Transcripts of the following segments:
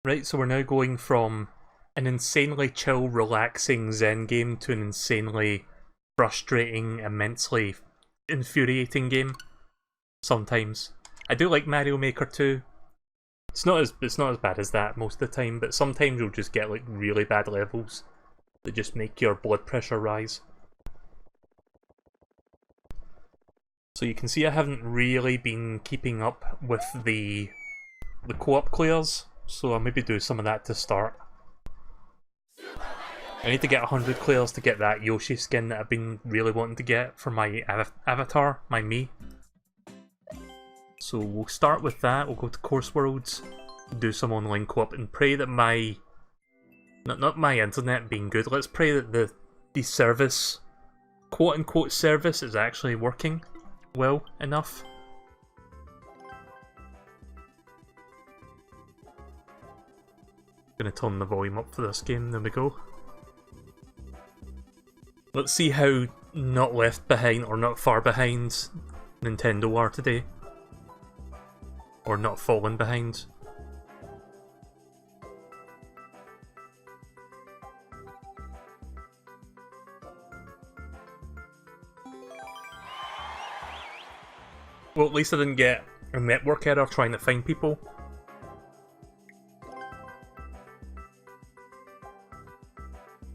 Right, so we're now going from an insanely chill, relaxing Zen game to an insanely frustrating, immensely infuriating game. Sometimes. I do like Mario Maker 2. It's not as bad as that most of the time, but sometimes you'll just get like really bad levels that just make your blood pressure rise. So you can see I haven't really been keeping up with the co-op clears, so I'll maybe do some of that to start. I need to get 100 clears to get that Yoshi skin that I've been really wanting to get for my avatar, my Mii. So we'll start with that, we'll go to Course Worlds, do some online co-op, and pray that my... Not my internet being good, let's pray that the service, quote-unquote service, is actually working well enough. Gonna turn the volume up for this game, there we go. Let's see how not left behind or not far behind Nintendo are today. Or not fallen behind. Well, at least I didn't get a network error trying to find people.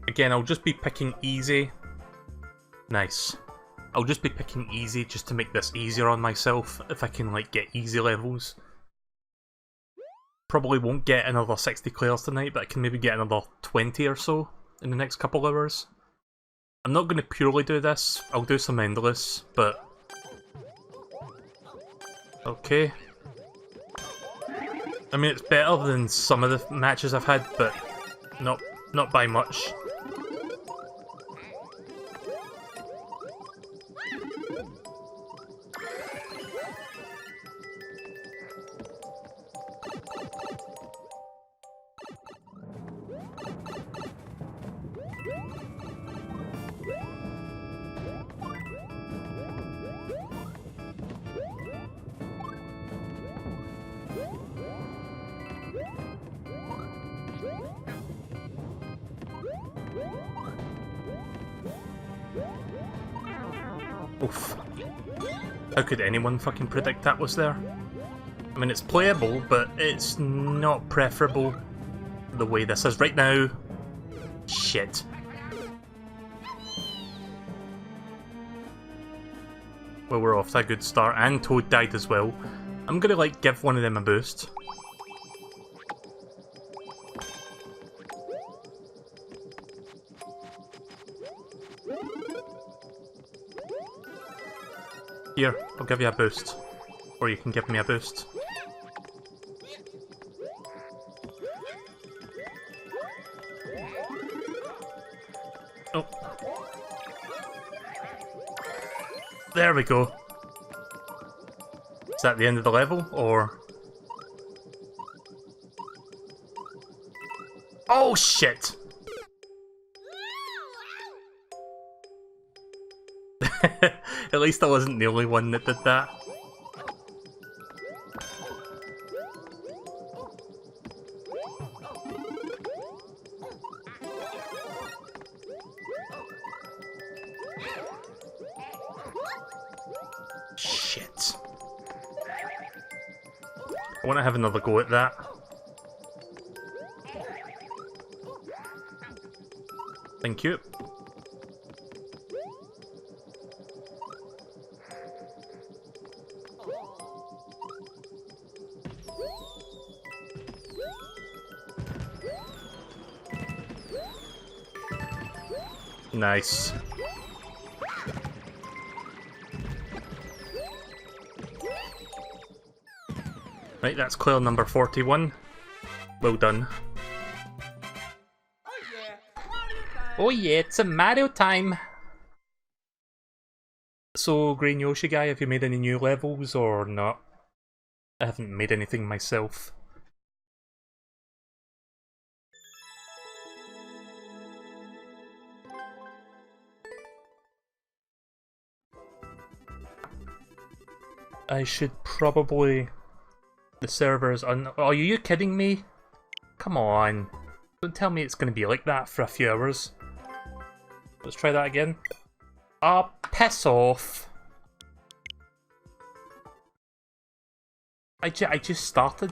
Again, I'll just be picking easy. Nice. I'll just be picking easy just to make this easier on myself, if I can like get easy levels. Probably won't get another 60 clears tonight, but I can maybe get another 20 or so in the next couple hours. I'm not going to purely do this, I'll do some endless, but... Okay. I mean, it's better than some of the matches I've had, but not by much. Oof. How could anyone fucking predict that was there? I mean, it's playable, but it's not preferable the way this is right now. Shit. Well, we're off to a good start, and Toad died as well. I'm gonna, like, give one of them a boost. Here, I'll give you a boost. Or you can give me a boost. Oh. There we go. Is that the end of the level, or...? Oh shit! At least I wasn't the only one that did that. Shit. I want to have another go at that. Thank you. Nice. Right, that's clear number 41. Well done. Oh yeah, it's a Mario time! So, Green Yoshi guy, have you made any new levels or not? I haven't made anything myself. I should probably... The server's are you kidding me? Come on. Don't tell me it's going to be like that for a few hours. Let's try that again. Ah, piss off. I just started.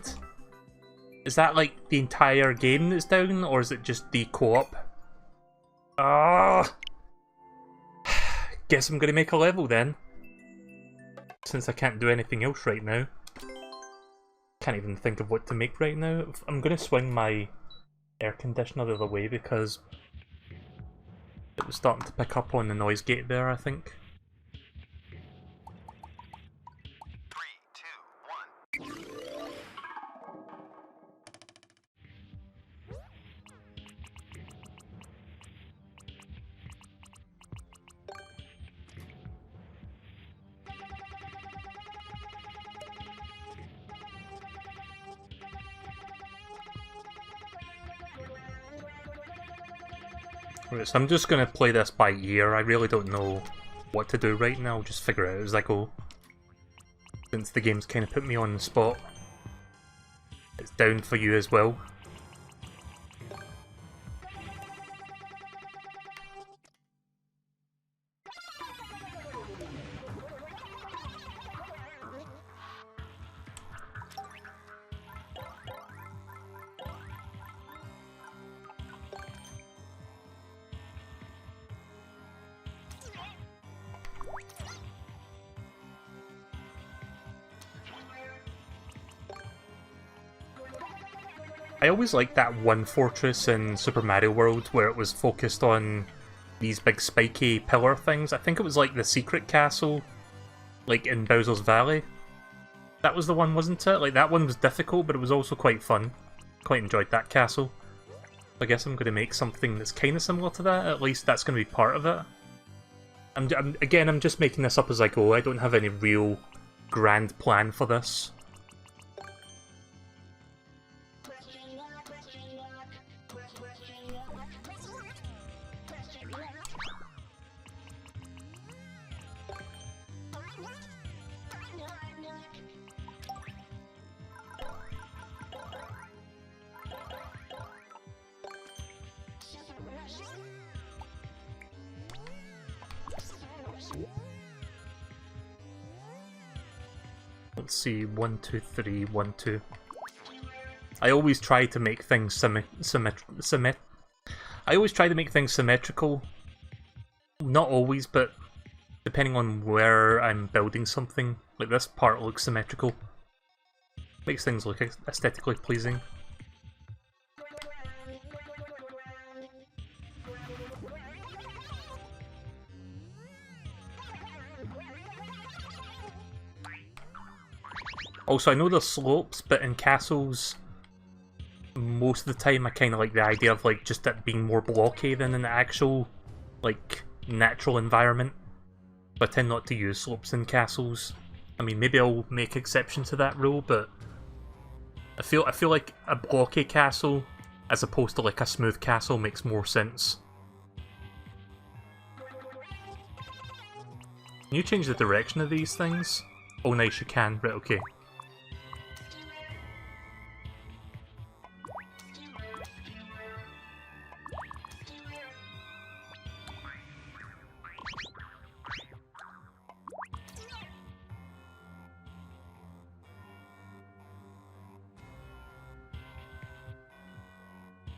Is that like the entire game that's down, or is it just the co-op? Ah. Guess I'm going to make a level then. Since I can't do anything else right now. Can't even think of what to make right now. I'm going to swing my air conditioner the other way because it was starting to pick up on the noise gate there, I think. 3, 2, 1. Right, so I'm just going to play this by ear. I really don't know what to do right now. I'll just figure it out as I go. Since the game's kind of put me on the spot. It's down for you as well. I always liked that one fortress in Super Mario World where it was focused on these big spiky pillar things. I think it was like the secret castle, like in Bowser's Valley. That was the one, wasn't it? Like that one was difficult, but it was also quite fun. Quite enjoyed that castle. I guess I'm going to make something that's kind of similar to that. At least that's going to be part of it. I'm just making this up as I go. I don't have any real grand plan for this. Let's see, 1, 2, 3, 1, 2. I always try to make things I always try to make things symmetrical. Not always, but depending on where I'm building something. Like this part looks symmetrical. Makes things look aesthetically pleasing. Also, I know there's slopes, but in castles, most of the time I kind of like the idea of like just it being more blocky than an actual, like, natural environment. But I tend not to use slopes in castles. I mean, maybe I'll make exception to that rule, but I feel like a blocky castle, as opposed to like a smooth castle, makes more sense. Can you change the direction of these things? Oh nice, you can. Right, okay.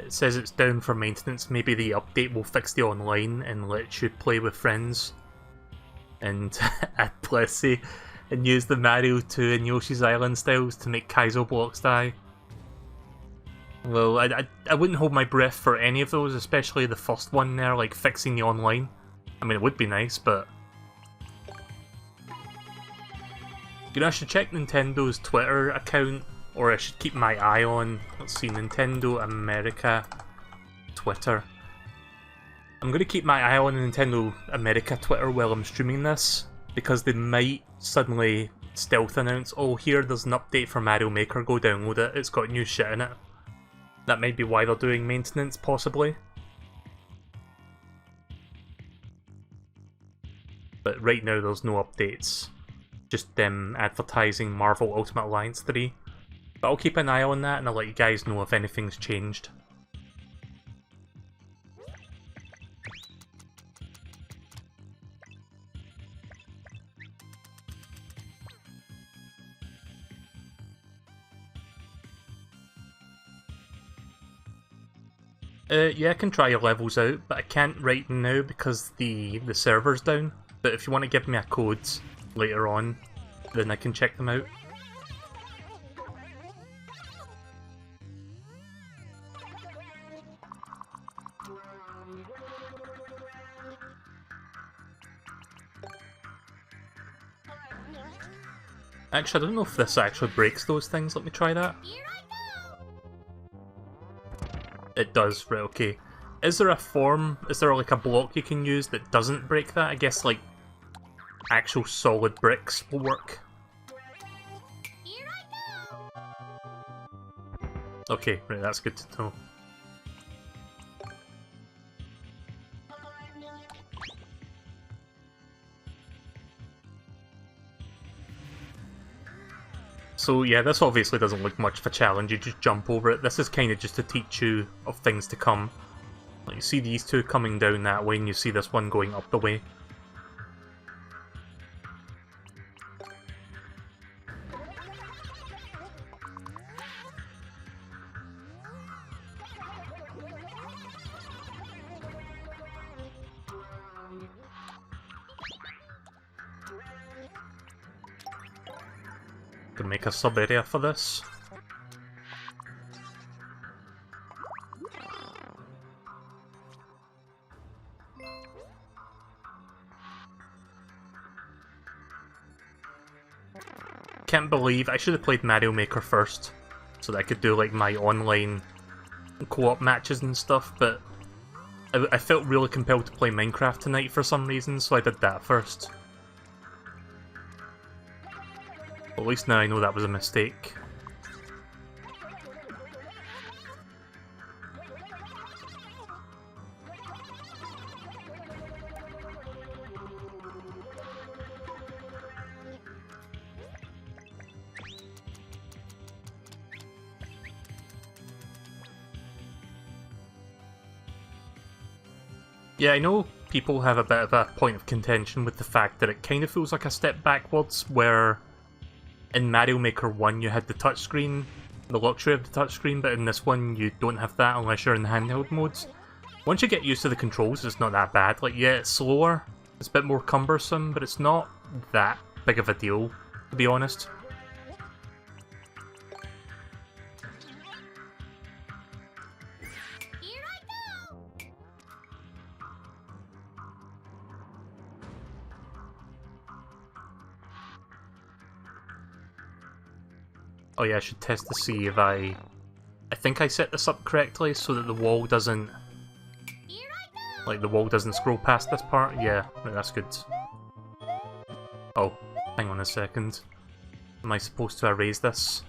It says it's down for maintenance. Maybe the update will fix the online and let you play with friends. And add Plessy and use the Mario 2 and Yoshi's Island styles to make Kaizo blocks die. Well, I wouldn't hold my breath for any of those, especially the first one there, like fixing the online. I mean, it would be nice, but... You know, I should check Nintendo's Twitter account, or I should keep my eye on, let's see, Nintendo America Twitter. I'm going to keep my eye on Nintendo America Twitter while I'm streaming this, because they might suddenly stealth announce, oh here, there's an update for Mario Maker, go download it, it's got new shit in it. That might be why they're doing maintenance, possibly. But right now there's no updates. Just them advertising Marvel Ultimate Alliance 3. But I'll keep an eye on that and I'll let you guys know if anything's changed. Yeah, I can try your levels out, but I can't right now because the server's down. But if you want to give me a code later on, then I can check them out. Actually, I don't know if this actually breaks those things. Let me try that. It does, right, okay. Is there a form, is there like a block you can use that doesn't break that? I guess like actual solid bricks will work. Okay, right, that's good to know. So yeah, this obviously doesn't look much of a challenge, you just jump over it. This is kind of just to teach you of things to come. Like you see these two coming down that way and you see this one going up the way. Can make a sub area for this. Can't believe I should have played Mario Maker first, so that I could do like my online co-op matches and stuff, but I felt really compelled to play Minecraft tonight for some reason, so I did that first. At least now I know that was a mistake. Yeah, I know people have a bit of a point of contention with the fact that it kind of feels like a step backwards, where in Mario Maker 1 you had the touchscreen, the luxury of the touchscreen, but in this one you don't have that unless you're in the handheld modes. Once you get used to the controls, it's not that bad. Like, yeah, it's slower, it's a bit more cumbersome, but it's not that big of a deal, to be honest. Oh yeah, I should test to see if I think I set this up correctly so that the wall doesn't... Like, the wall doesn't scroll past this part? Yeah, right, that's good. Oh, hang on a second. Am I supposed to erase this?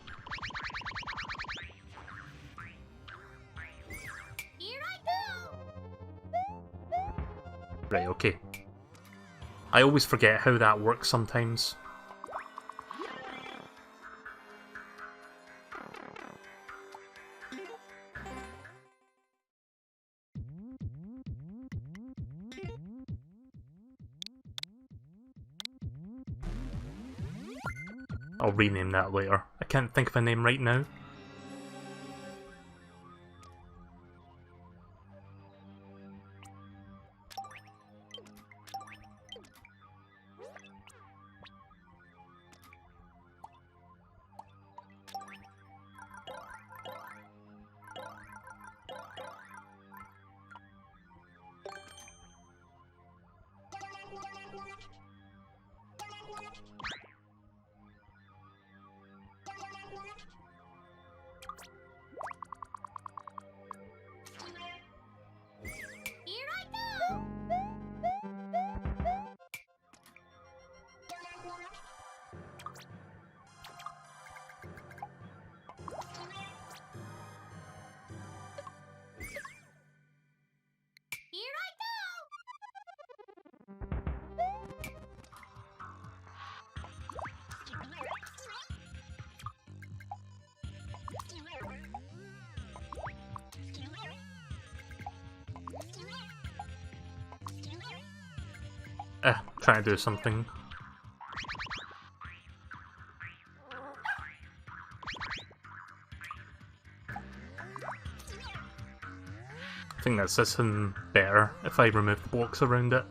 Right, okay. I always forget how that works sometimes. I'll rename that later. I can't think of a name right now. trying to do something. I think that's this one better if I remove the blocks around it.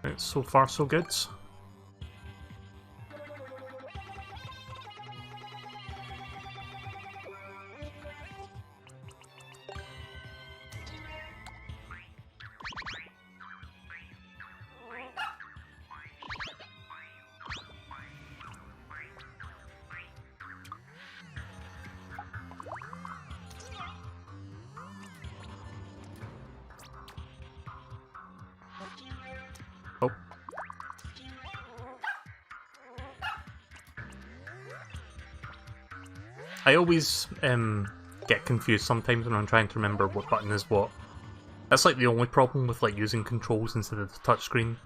Right, so far so good. Oh. I always get confused sometimes when I'm trying to remember what button is what. That's like the only problem with like using controls instead of the touchscreen.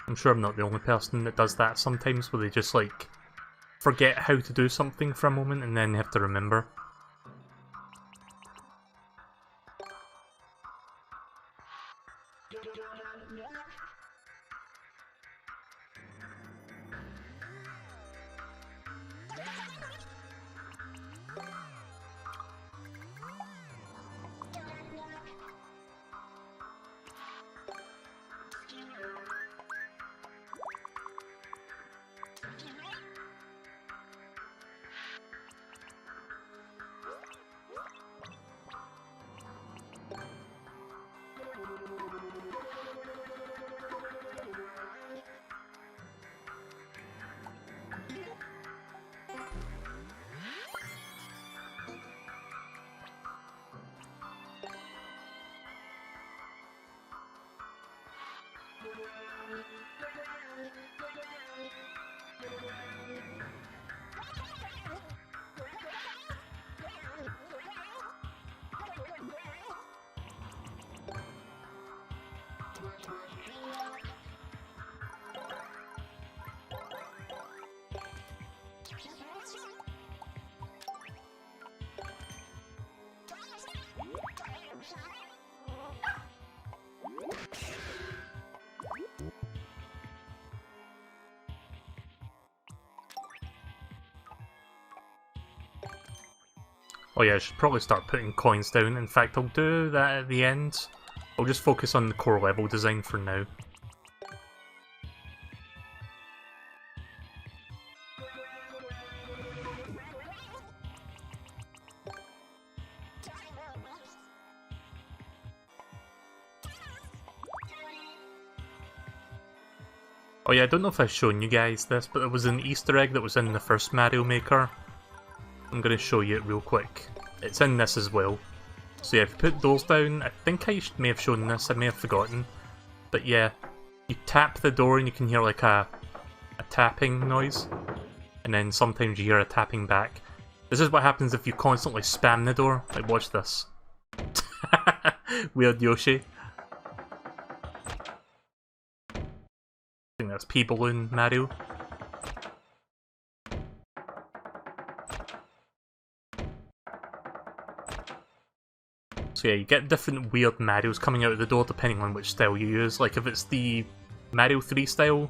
I'm sure I'm not the only person that does that sometimes, where they just like forget how to do something for a moment and then have to remember. Oh yeah, I should probably start putting coins down. In fact, I'll do that at the end. I'll just focus on the core level design for now. Oh yeah, I don't know if I've shown you guys this, but there was an Easter egg that was in the first Mario Maker. I'm going to show you it real quick. It's in this as well. So yeah, if you put those down, I think I may have shown this, I may have forgotten. But yeah, you tap the door and you can hear like a tapping noise. And then sometimes you hear a tapping back. This is what happens if you constantly spam the door. Like, watch this. Weird Yoshi. I think that's P-Balloon Mario. So yeah, you get different weird Marios coming out of the door depending on which style you use. Like if it's the Mario 3 style,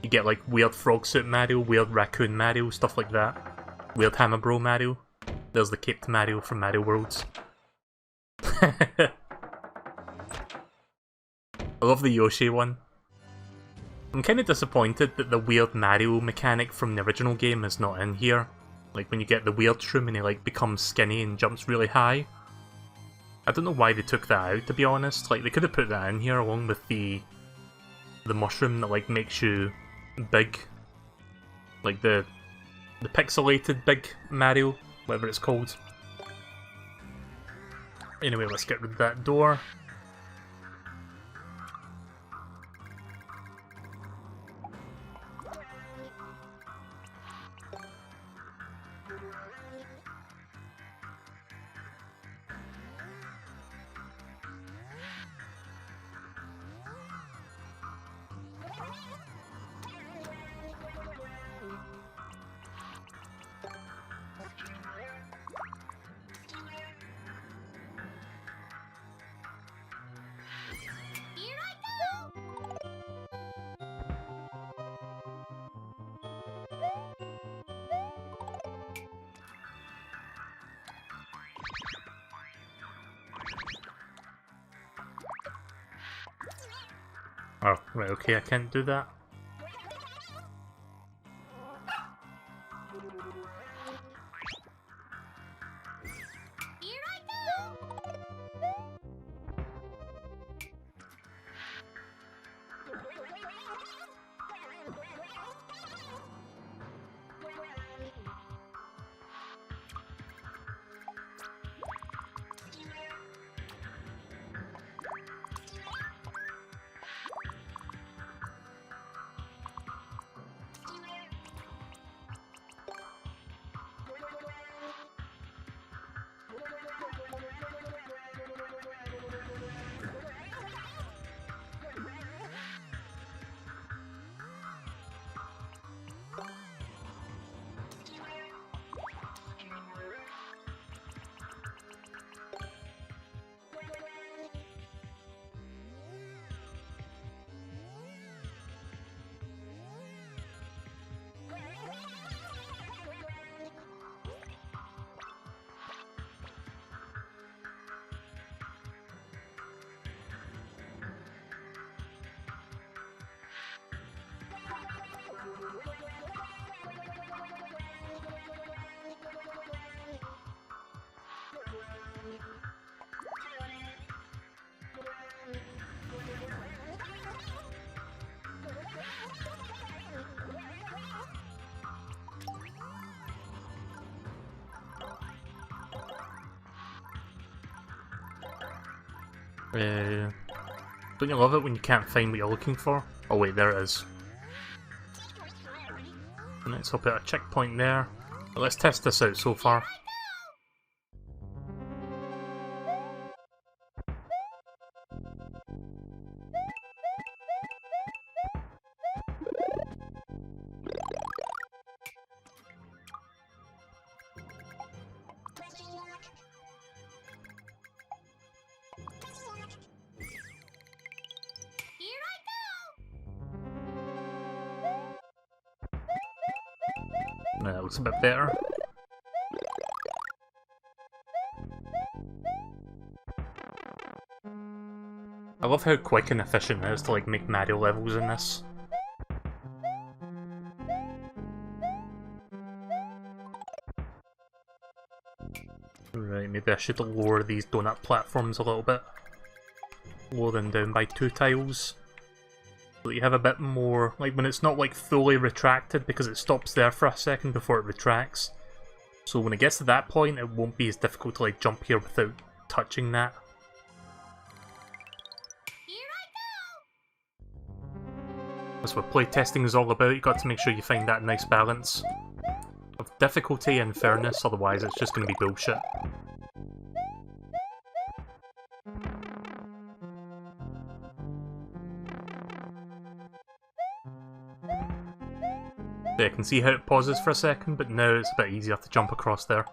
you get like weird frog suit Mario, weird raccoon Mario, stuff like that. Weird Hammer Bro Mario. There's the Caped Mario from Mario Worlds. I love the Yoshi one. I'm kind of disappointed that the weird Mario mechanic from the original game is not in here. Like when you get the weird shroom and he like becomes skinny and jumps really high. I don't know why they took that out, to be honest. Like they could have put that in here along with the mushroom that like makes you big. Like the pixelated big Mario, whatever it's called. Anyway, let's get rid of that door. Oh, right, okay, I can't do that. Don't you love it when you can't find what you're looking for? Oh wait, there it is. Right, so I'll put a checkpoint there. But let's test this out so far. That looks a bit better. I love how quick and efficient it is to like make Mario levels in this. Right, maybe I should lower these donut platforms a little bit. Lower them down by 2 tiles. So that you have a bit more, like when it's not like fully retracted, because it stops there for a second before it retracts. So when it gets to that point, it won't be as difficult to like jump here without touching that. That's what playtesting is all about. You got to make sure you find that nice balance of difficulty and fairness, otherwise it's just going to be bullshit. Yeah, I can see how it pauses for a second, but now it's a bit easier to jump across there.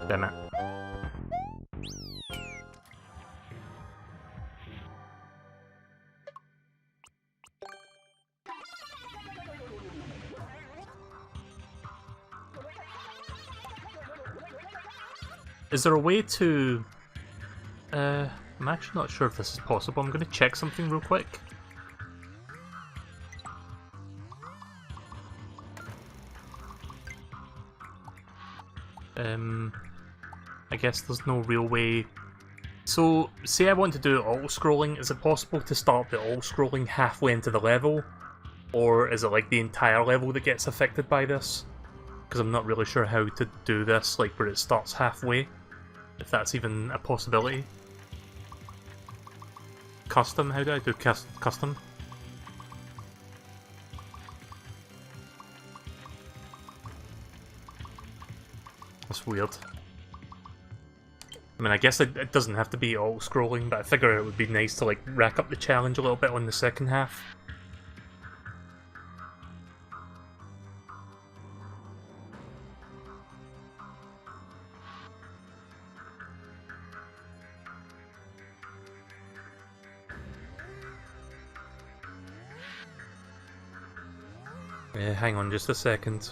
Damn it. Is there a way to... I'm actually not sure if this is possible. I'm going to check something real quick. I guess there's no real way... So, say I want to do auto-scrolling, is it possible to start the auto-scrolling halfway into the level? Or is it like the entire level that gets affected by this? Because I'm not really sure how to do this, like where it starts halfway. If that's even a possibility. Custom? How do I do custom? That's weird. I mean, I guess it doesn't have to be auto-scrolling, but I figure it would be nice to like rack up the challenge a little bit on the second half. Hang on just a second.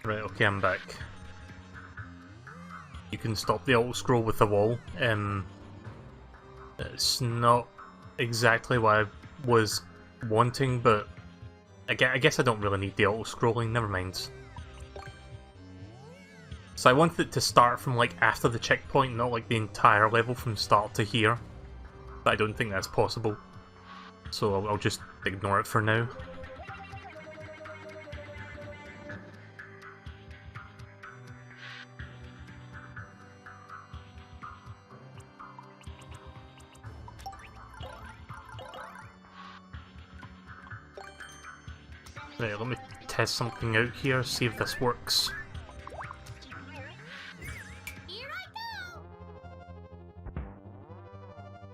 Right, okay, I'm back. You can stop the auto-scroll with the wall. It's not exactly what I was wanting, but I guess I don't really need the auto-scrolling, never mind. So I wanted it to start from like after the checkpoint, not like the entire level from start to here. But I don't think that's possible. So I'll just ignore it for now. Right, let me test something out here, see if this works.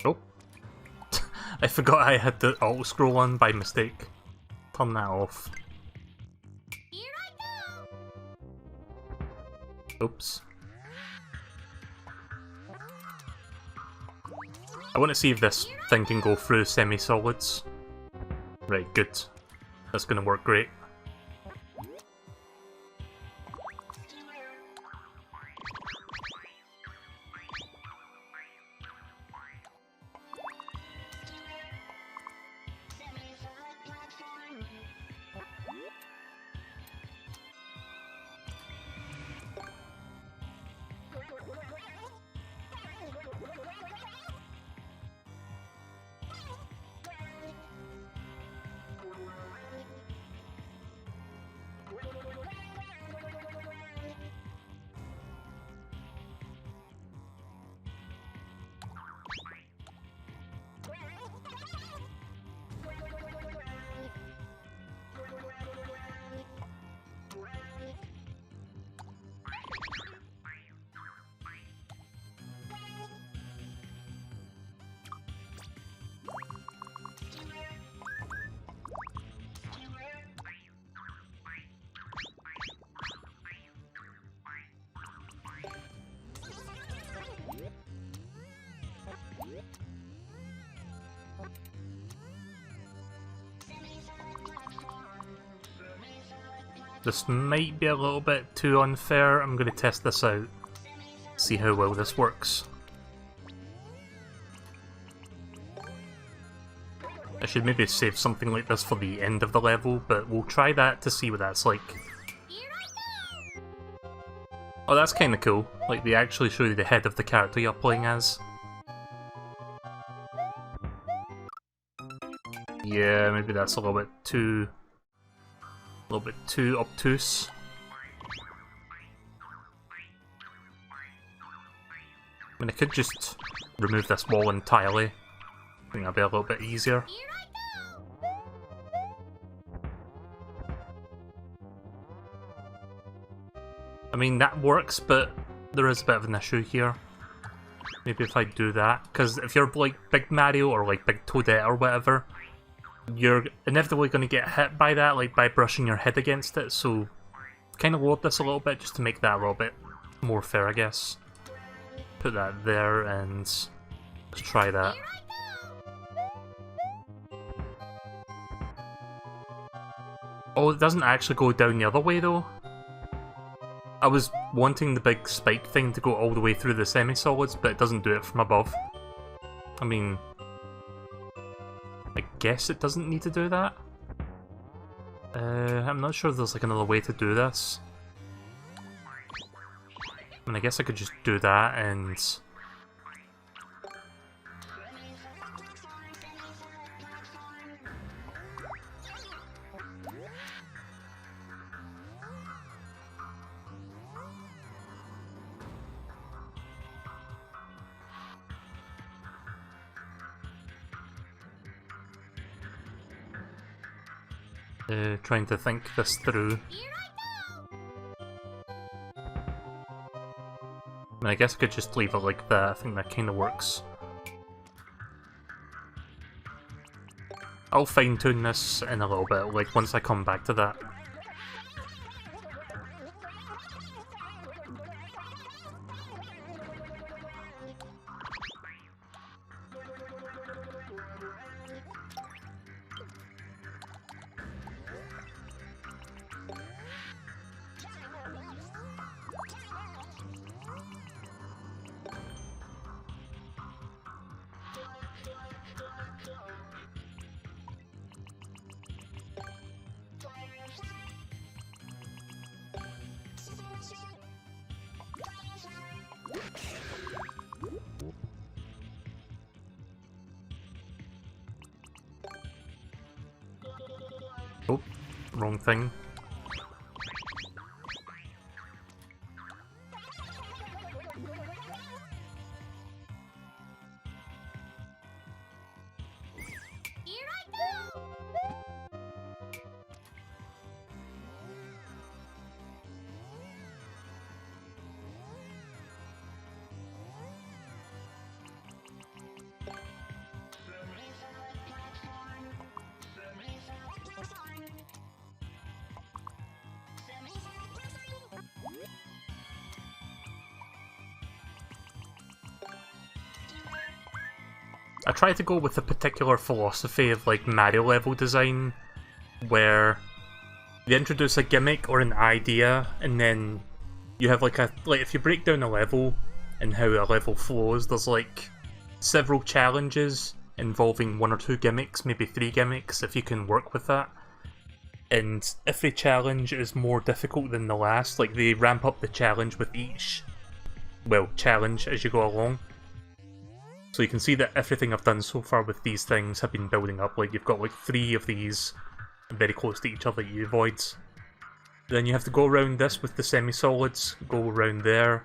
Oh. I forgot I had the auto-scroll on by mistake. Turn that off. Oops. I want to see if this thing can go through semi-solids. Right, good. That's gonna work great. This might be a little bit too unfair. I'm going to test this out. See how well this works. I should maybe save something like this for the end of the level, but we'll try that to see what that's like. Oh, that's kind of cool. Like, they actually show you the head of the character you're playing as. Yeah, maybe that's a little bit too obtuse. I mean, I could just remove this wall entirely. I think that'd be a little bit easier. I mean, that works, but there is a bit of an issue here. Maybe if I do that, because if you're like Big Mario or like Big Toadette or whatever, you're inevitably going to get hit by that, like by brushing your head against it, so kind of load this a little bit just to make that a little bit more fair, I guess. Put that there and let's try that. Oh, it doesn't actually go down the other way though. I was wanting the big spike thing to go all the way through the semi-solids, but it doesn't do it from above. I mean, I guess it doesn't need to do that. I'm not sure if there's like another way to do this. I mean, I guess I could just do that and... trying to think this through. I mean, I guess I could just leave it like that. I think that kind of works. I'll fine-tune this in a little bit, like once I come back to that. Oh, wrong thing. I try to go with a particular philosophy of like Mario level design, where they introduce a gimmick or an idea, and then you have like if you break down a level and how a level flows, there's like several challenges involving one or two gimmicks, maybe 3 gimmicks if you can work with that. And every challenge is more difficult than the last, like they ramp up the challenge with each, well, challenge as you go along. So you can see that everything I've done so far with these things have been building up, like you've got like 3 of these very close to each other you avoid. Then you have to go around this with the semi-solids, go around there,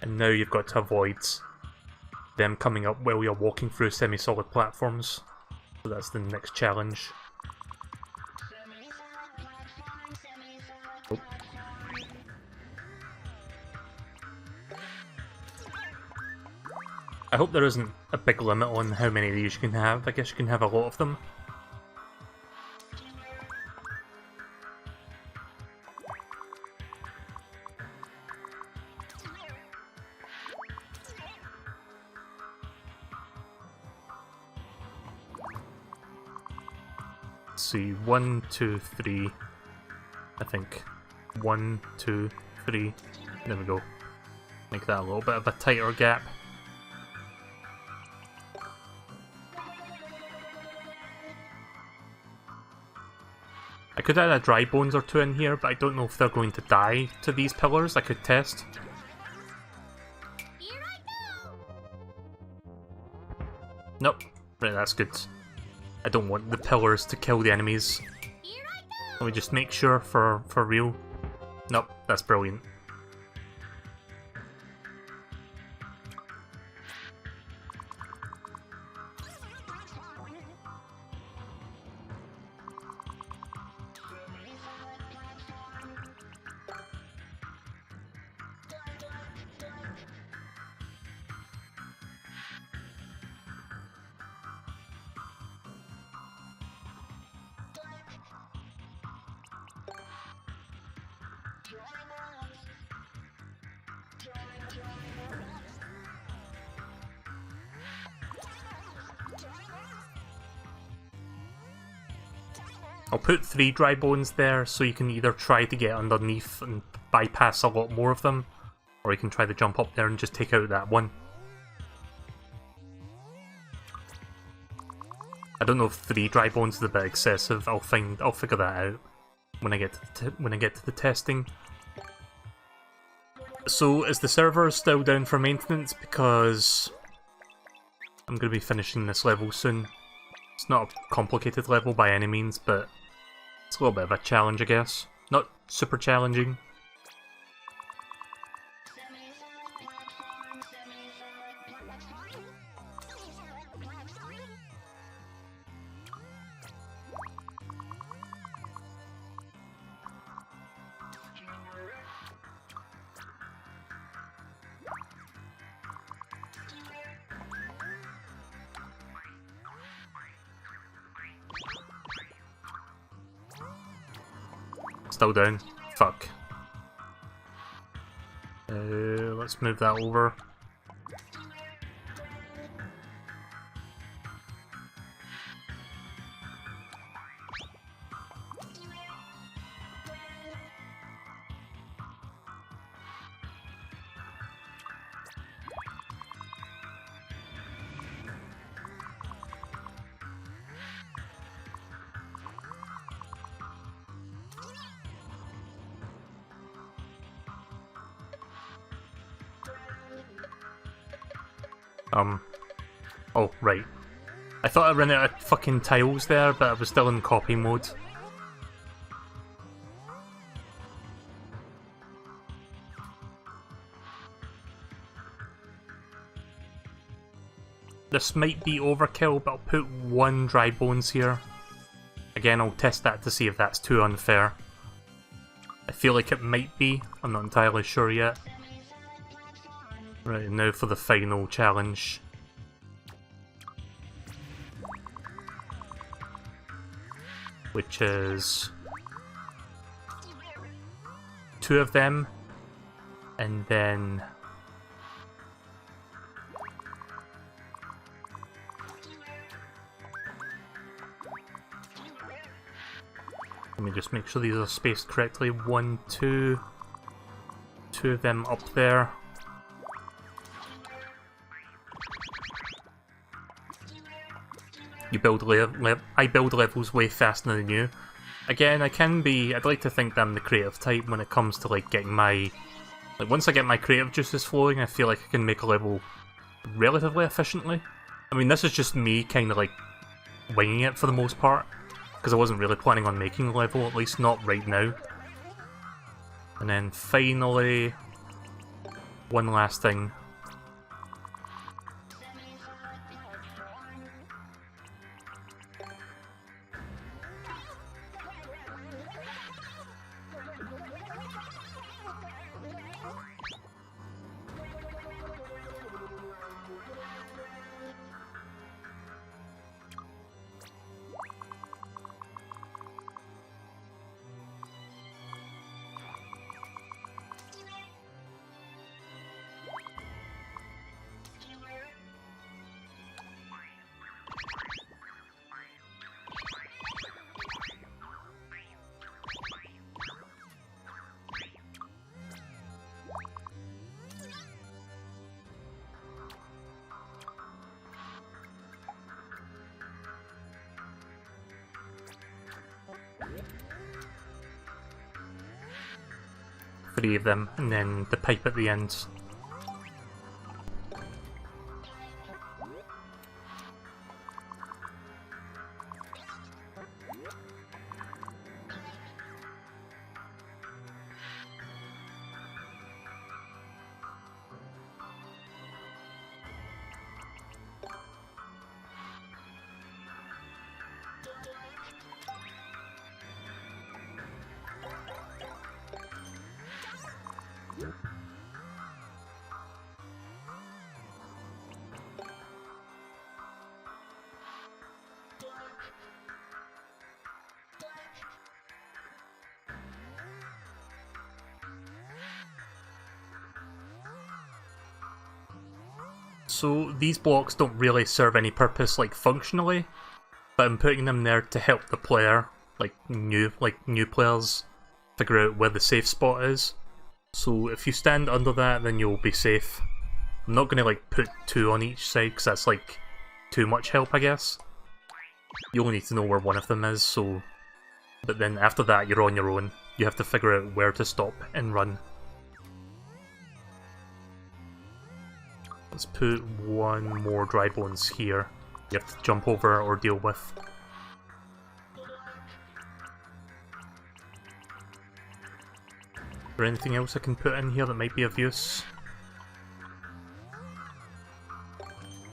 and now you've got to avoid them coming up while you're walking through semi-solid platforms. So that's the next challenge. Oh. I hope there isn't a big limit on how many of these you can have. I guess you can have a lot of them. Let's see, 1, 2, 3, I think. 1, 2, 3, there we go. Make that a little bit of a tighter gap. I could add a dry bones or 2 in here, but I don't know if they're going to die to these pillars. I could test. Nope. Right, that's good. I don't want the pillars to kill the enemies. Let me just make sure for real. Nope, that's brilliant. I'll put 3 dry bones there so you can either try to get underneath and bypass a lot more of them, or you can try to jump up there and just take out that one. I don't know if 3 dry bones is a bit excessive. I'll figure that out when I get to the testing. So is the server still down for maintenance? Because I'm going to be finishing this level soon. It's not a complicated level by any means, but it's a little bit of a challenge, I guess. Not super challenging. Still down. Fuck. Let's move that over. Oh, right. I thought I ran out of fucking tiles there, but I was still in copy mode. This might be overkill, but I'll put 1 dry bones here. Again, I'll test that to see if that's too unfair. I feel like it might be, I'm not entirely sure yet. Right, now for the final challenge. Which is 2 of them, and then let me just make sure these are spaced correctly. 1, 2, 2 of them up there. You build I build levels way faster than you. Again, I'd like to think that I'm the creative type when it comes to like getting my, once I get my creative juices flowing, I feel like I can make a level relatively efficiently. I mean, this is just me kind of like winging it for the most part, because I wasn't really planning on making a level, at least not right now. And then finally, one last thing. Three of them, and then the pipe at the end. So these blocks don't really serve any purpose, like, functionally, but I'm putting them there to help the player, like new players, figure out where the safe spot is. So if you stand under that, then you'll be safe. I'm not gonna like put 2 on each side, because that's like too much help, I guess. You only need to know where one of them is, so... But then after that, you're on your own. You have to figure out where to stop and run. Let's put 1 more dry bones here. You have to jump over or deal with. Is there anything else I can put in here that might be of use?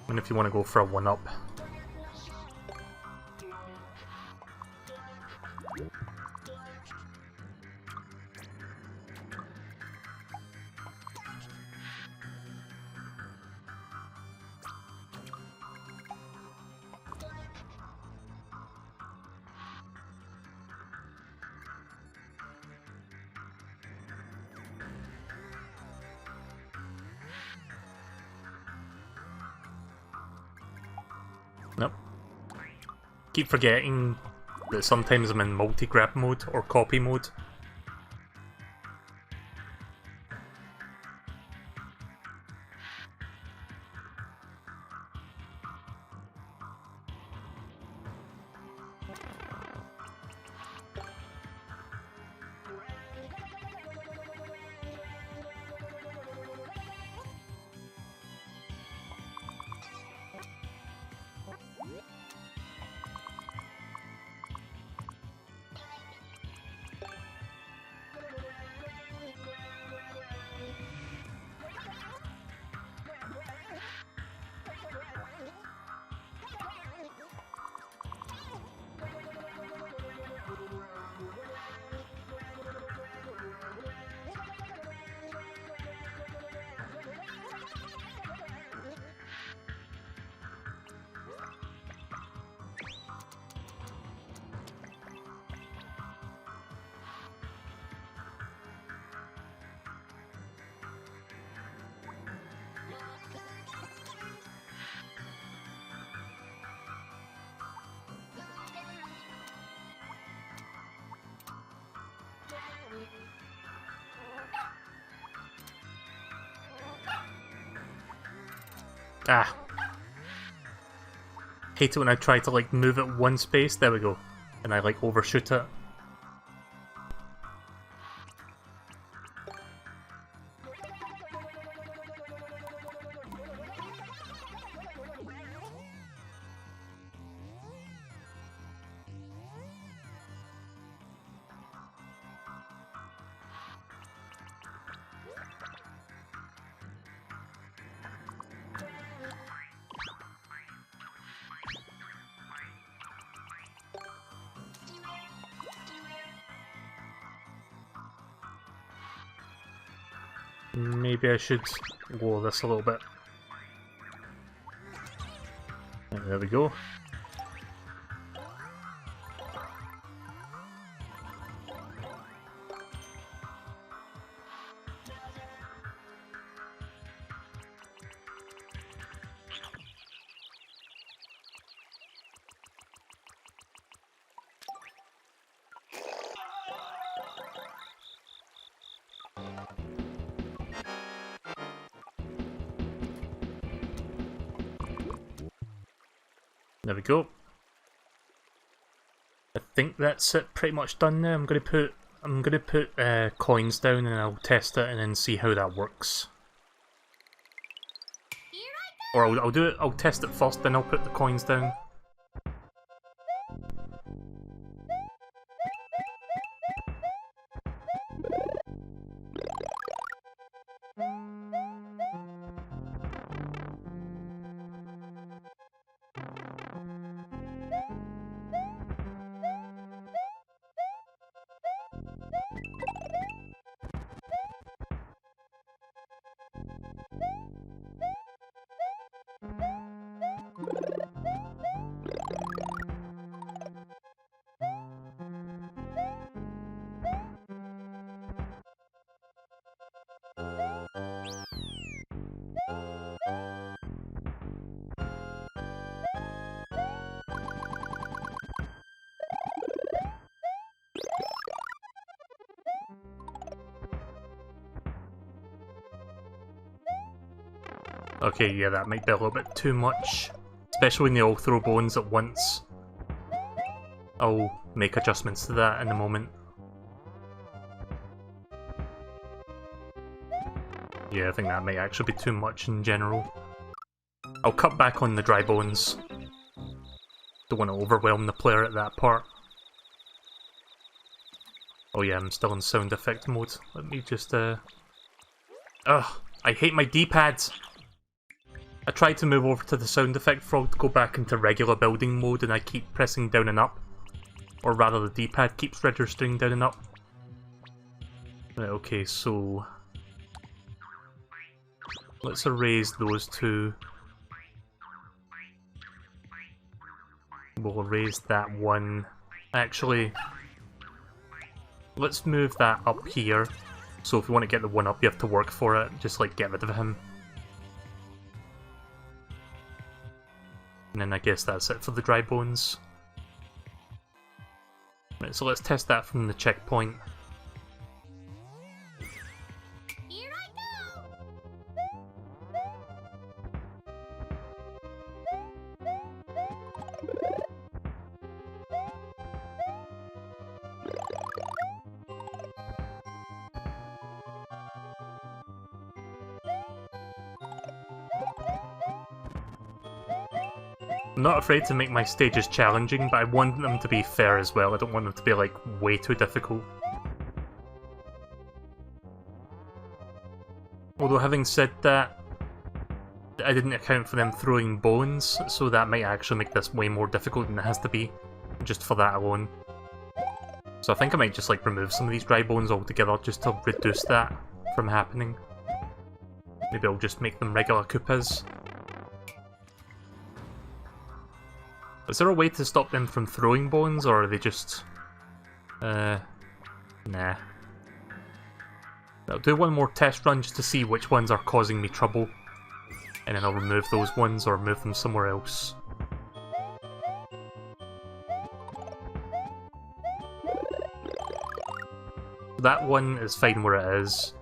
And if you want to go for a 1-up. Nope. Keep forgetting that sometimes I'm in multi-grab mode or copy mode. Ah. Hate it when I try to like move it 1 space, there we go. And I like overshoot it. Maybe I should lower this a little bit. And there we go. There we go. I think that's it, pretty much done now. I'm gonna put coins down and I'll test it and then see how that works. Or I'll do it. I'll test it first, then I'll put the coins down. Okay, yeah, that might be a little bit too much. Especially when they all throw bones at once. I'll make adjustments to that in a moment. Yeah, I think that might actually be too much in general. I'll cut back on the dry bones. Don't want to overwhelm the player at that part. Oh yeah, I'm still in sound effect mode. Let me just, Ugh, I hate my D-pads! I tried to move over to the sound effect frog to go back into regular building mode and I keep pressing down and up. Or rather, the D-pad keeps registering down and up. Right, okay, so... let's erase those two. We'll erase that one. Actually, let's move that up here. So if you want to get the one up, you have to work for it. Just, like, get rid of him. And then I guess that's it for the dry bones. Right, so let's test that from the checkpoint. Here I go! I'm not afraid to make my stages challenging, but I want them to be fair as well. I don't want them to be, like, way too difficult. Although having said that, I didn't account for them throwing bones, so that might actually make this way more difficult than it has to be, just for that alone. So I think I might just, like, remove some of these dry bones altogether, just to reduce that from happening. Maybe I'll just make them regular Koopas. Is there a way to stop them from throwing bones, or are they just... nah. I'll do one more test run just to see which ones are causing me trouble. And then I'll remove those ones, or move them somewhere else. That one is fine where it is.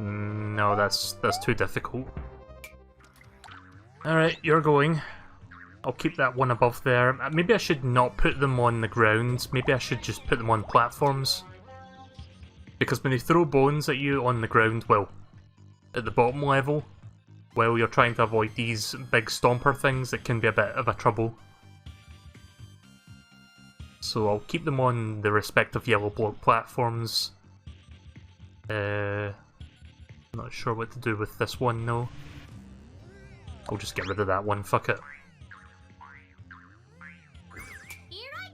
No, that's too difficult. Alright, you're going. I'll keep that one above there. Maybe I should not put them on the ground. Maybe I should just put them on platforms. Because when they throw bones at you on the ground, well, at the bottom level, while you're trying to avoid these big stomper things, it can be a bit of a trouble. So I'll keep them on the respective yellow block platforms. I'm not sure what to do with this one, though. I'll just get rid of that one, fuck it. Here I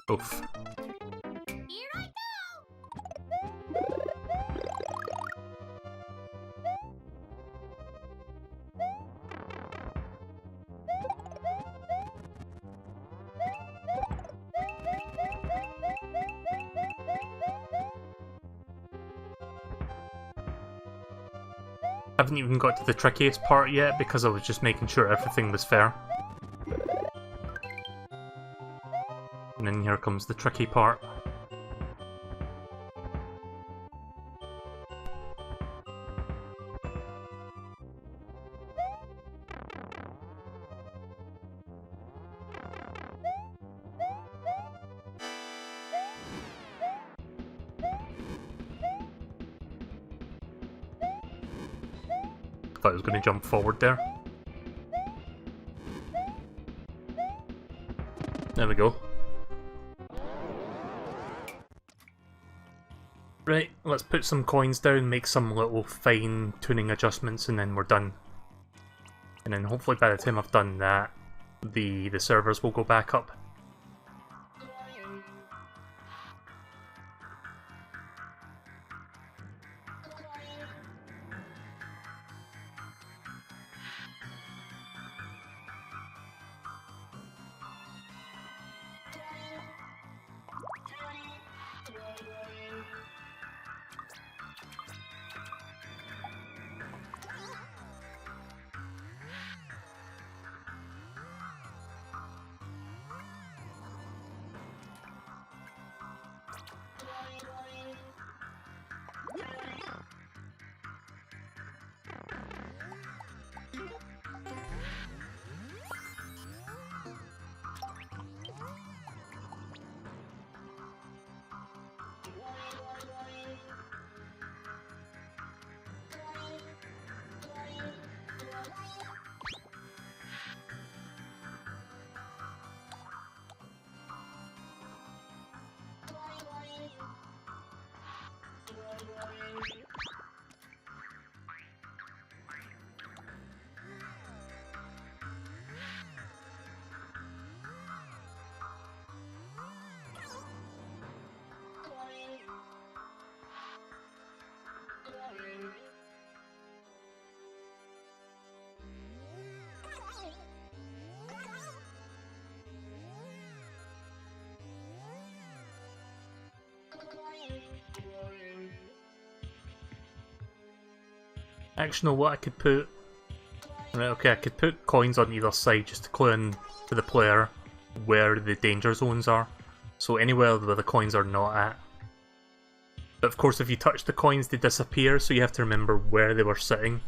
go! Oof. Here I go! I haven't even got to the trickiest part yet because I was just making sure everything was fair. And then here comes the tricky part. Thought I was going to jump forward there. There we go. Right, let's put some coins down, make some little fine tuning adjustments, and then we're done. And then hopefully by the time I've done that, the servers will go back up. Actually, know what I could put? Right, okay, I could put coins on either side just to clue in to the player where the danger zones are. So anywhere where the coins are not at. But of course, if you touch the coins, they disappear, so you have to remember where they were sitting.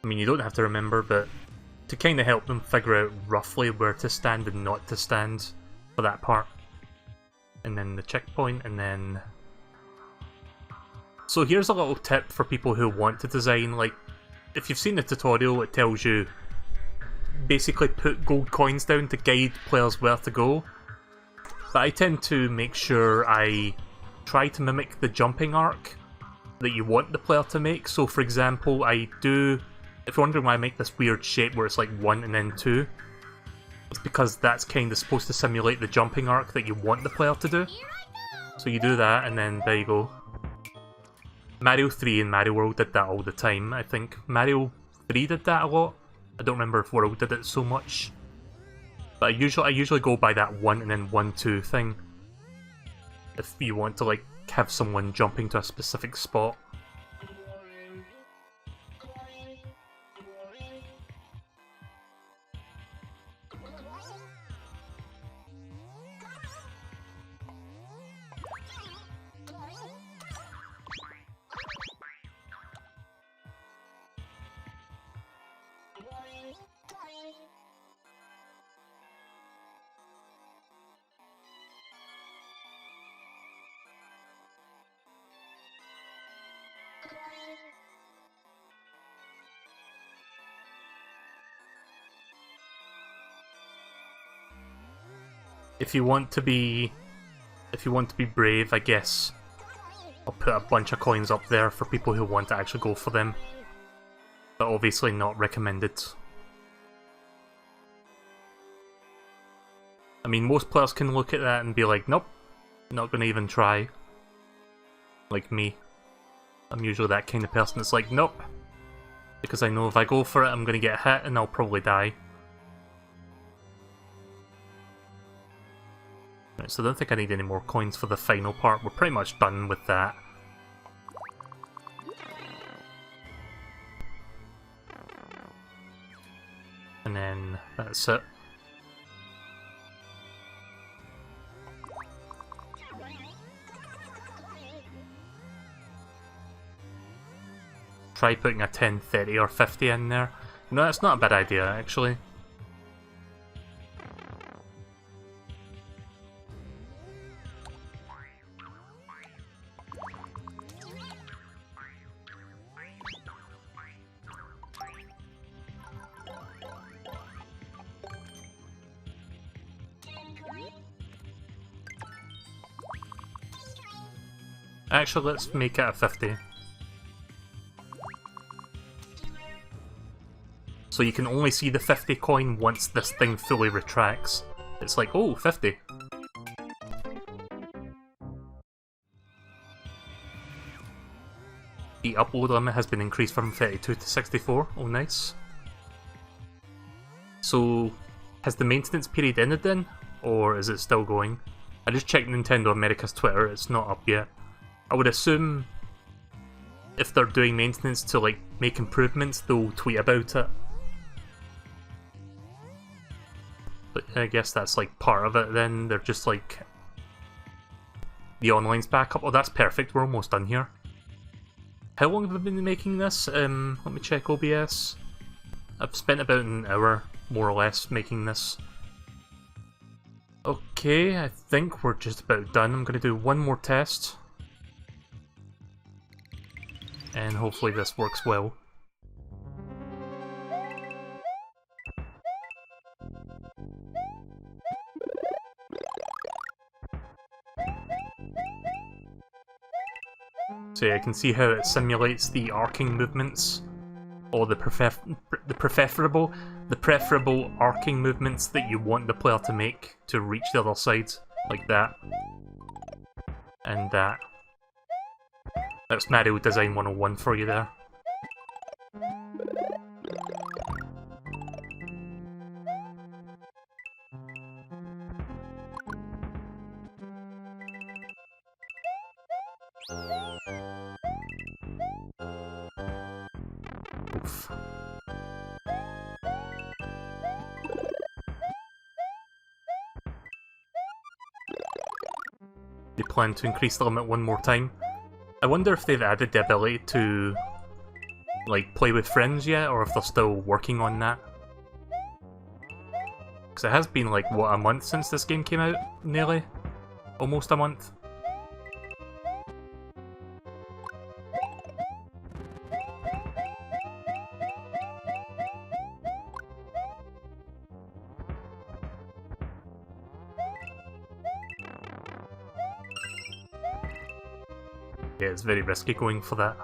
I mean, you don't have to remember, but to kind of help them figure out roughly where to stand and not to stand for that part. And then the checkpoint, and then... So here's a little tip for people who want to design, like, if you've seen the tutorial, it tells you basically put gold coins down to guide players where to go. But I tend to make sure I try to mimic the jumping arc that you want the player to make. So for example, I do... If you're wondering why I make this weird shape where it's like 1 and then 2, it's because that's kind of supposed to simulate the jumping arc that you want the player to do. So you do that, and then there you go. Mario 3 and Mario World did that all the time, I think. Mario 3 did that a lot. I don't remember if World did it so much. But I usually go by that 1 and then 1, 2 thing. If you want to like have someone jumping to a specific spot. If you want to be brave, I guess I'll put a bunch of coins up there for people who want to actually go for them. But obviously not recommended. I mean, most players can look at that and be like, nope, not gonna even try. Like me. I'm usually that kind of person that's like, nope. Because I know if I go for it, I'm gonna get hit and I'll probably die. Right, so I don't think I need any more coins for the final part. We're pretty much done with that. And then that's it. Try putting a 10, 30 or 50 in there. No, that's not a bad idea actually. Actually, let's make it a 50. So you can only see the 50 coin once this thing fully retracts. It's like, oh, 50. The upload limit has been increased from 32 to 64. Oh, nice. So, has the maintenance period ended then? Or is it still going? I just checked Nintendo America's Twitter, it's not up yet. I would assume if they're doing maintenance to like make improvements, they'll tweet about it. But I guess that's like part of it then. They're just like, the online's back up. Oh, that's perfect. We're almost done here. How long have I been making this? Let me check OBS. I've spent about an hour, more or less, making this. Okay, I think we're just about done. I'm going to do one more test. And hopefully this works well. So yeah, I can see how it simulates the arcing movements, or the preferable arcing movements that you want the player to make to reach the other side, like that, and that. That's Mario Design 101 for you there. month. They plan to increase the limit one more time. I wonder if they've added the ability to, like, play with friends yet, or if they're still working on that. Because it has been, like, what, a month since this game came out? Nearly? Almost a month? Yeah, it's very risky going for that.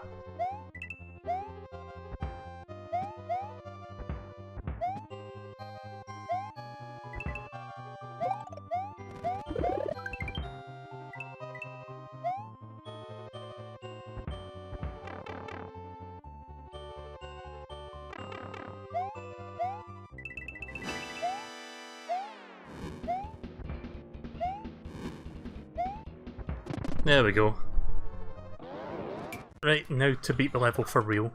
There we go. Right, now to beat the level for real.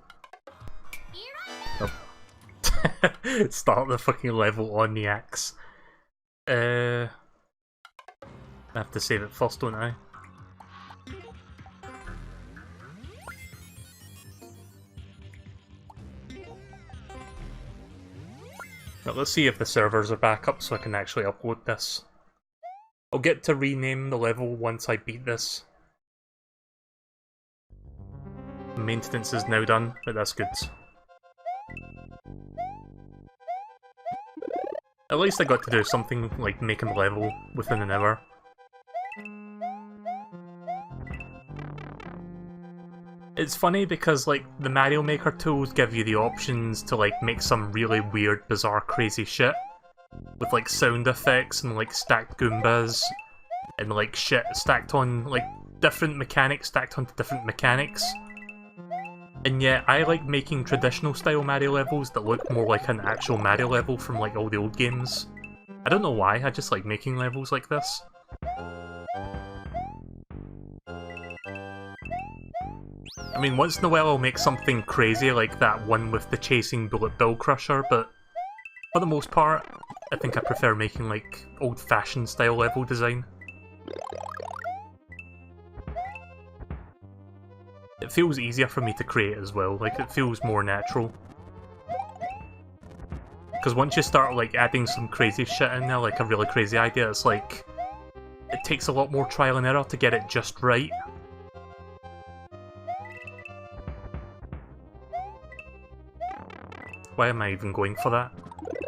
Oh. Start the fucking level on the axe. I have to save it first, don't I? Now, let's see if the servers are back up so I can actually upload this. I'll get to rename the level once I beat this. Maintenance is now done, but that's good. At least I got to do something like making the level within an hour. It's funny because, like, the Mario Maker tools give you the options to, like, make some really weird, bizarre, crazy shit. With, like, sound effects and, like, stacked Goombas. And, like, shit stacked on, like, different mechanics stacked onto different mechanics. And yet, I like making traditional style Mario levels that look more like an actual Mario level from, like, all the old games. I don't know why, I just like making levels like this. I mean, once in a while I'll make something crazy like that one with the chasing bullet bill crusher, but for the most part, I think I prefer making, like, old-fashioned style level design. It feels easier for me to create as well, like, it feels more natural. Because once you start, like, adding some crazy shit in there, like a really crazy idea, it's like... it takes a lot more trial and error to get it just right. Why am I even going for that?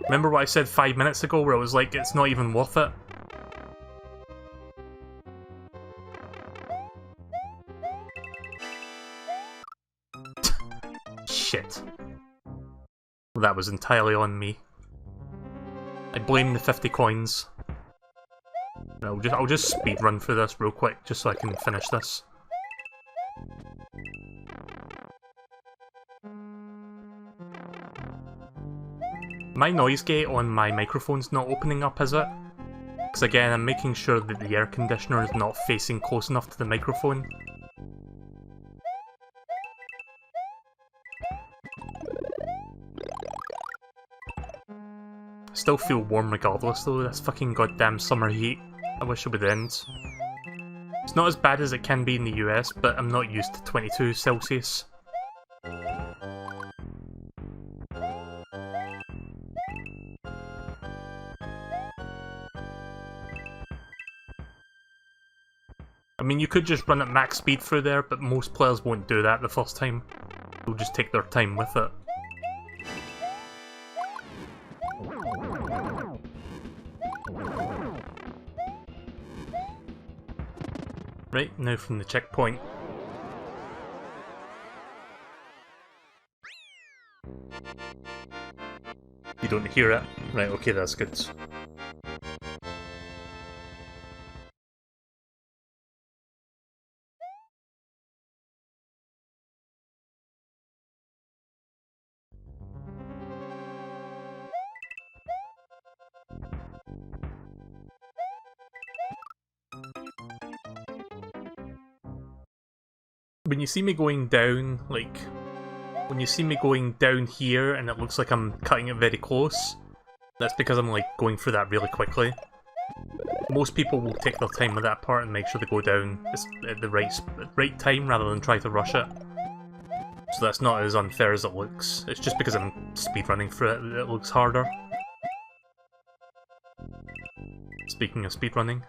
Remember what I said 5 minutes ago where it was like, it's not even worth it? Shit. Well, that was entirely on me. I blame the 50 coins. I'll just speedrun through this real quick, just so I can finish this. My noise gate on my microphone's not opening up, is it? Because again, I'm making sure that the air conditioner is not facing close enough to the microphone. Still feel warm regardless though, this fucking goddamn summer heat. I wish it would end. It's not as bad as it can be in the US, but I'm not used to 22 Celsius. I mean, you could just run at max speed through there, but most players won't do that the first time. They'll just take their time with it. Right, now from the checkpoint. You don't hear it? Right, okay, that's good. When you see me going down, like, When you see me going down here and it looks like I'm cutting it very close, that's because I'm like going through that really quickly. Most people will take their time with that part and make sure they go down at the right time rather than try to rush it. So that's not as unfair as it looks. It's just because I'm speedrunning through it that it looks harder. Speaking of speedrunning.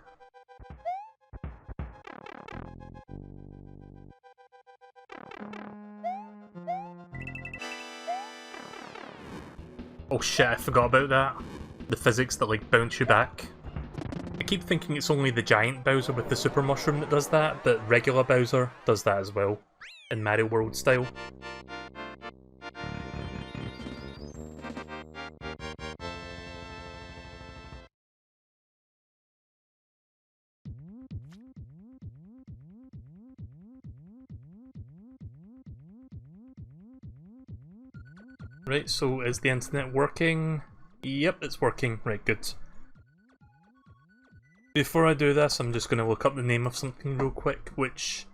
Oh shit, I forgot about that. The physics that like bounce you back. I keep thinking it's only the giant Bowser with the super mushroom that does that, but regular Bowser does that as well. In Mario World style. Right, so is the internet working? Yep, it's working. Right, good. Before I do this, I'm just going to look up the name of something real quick, which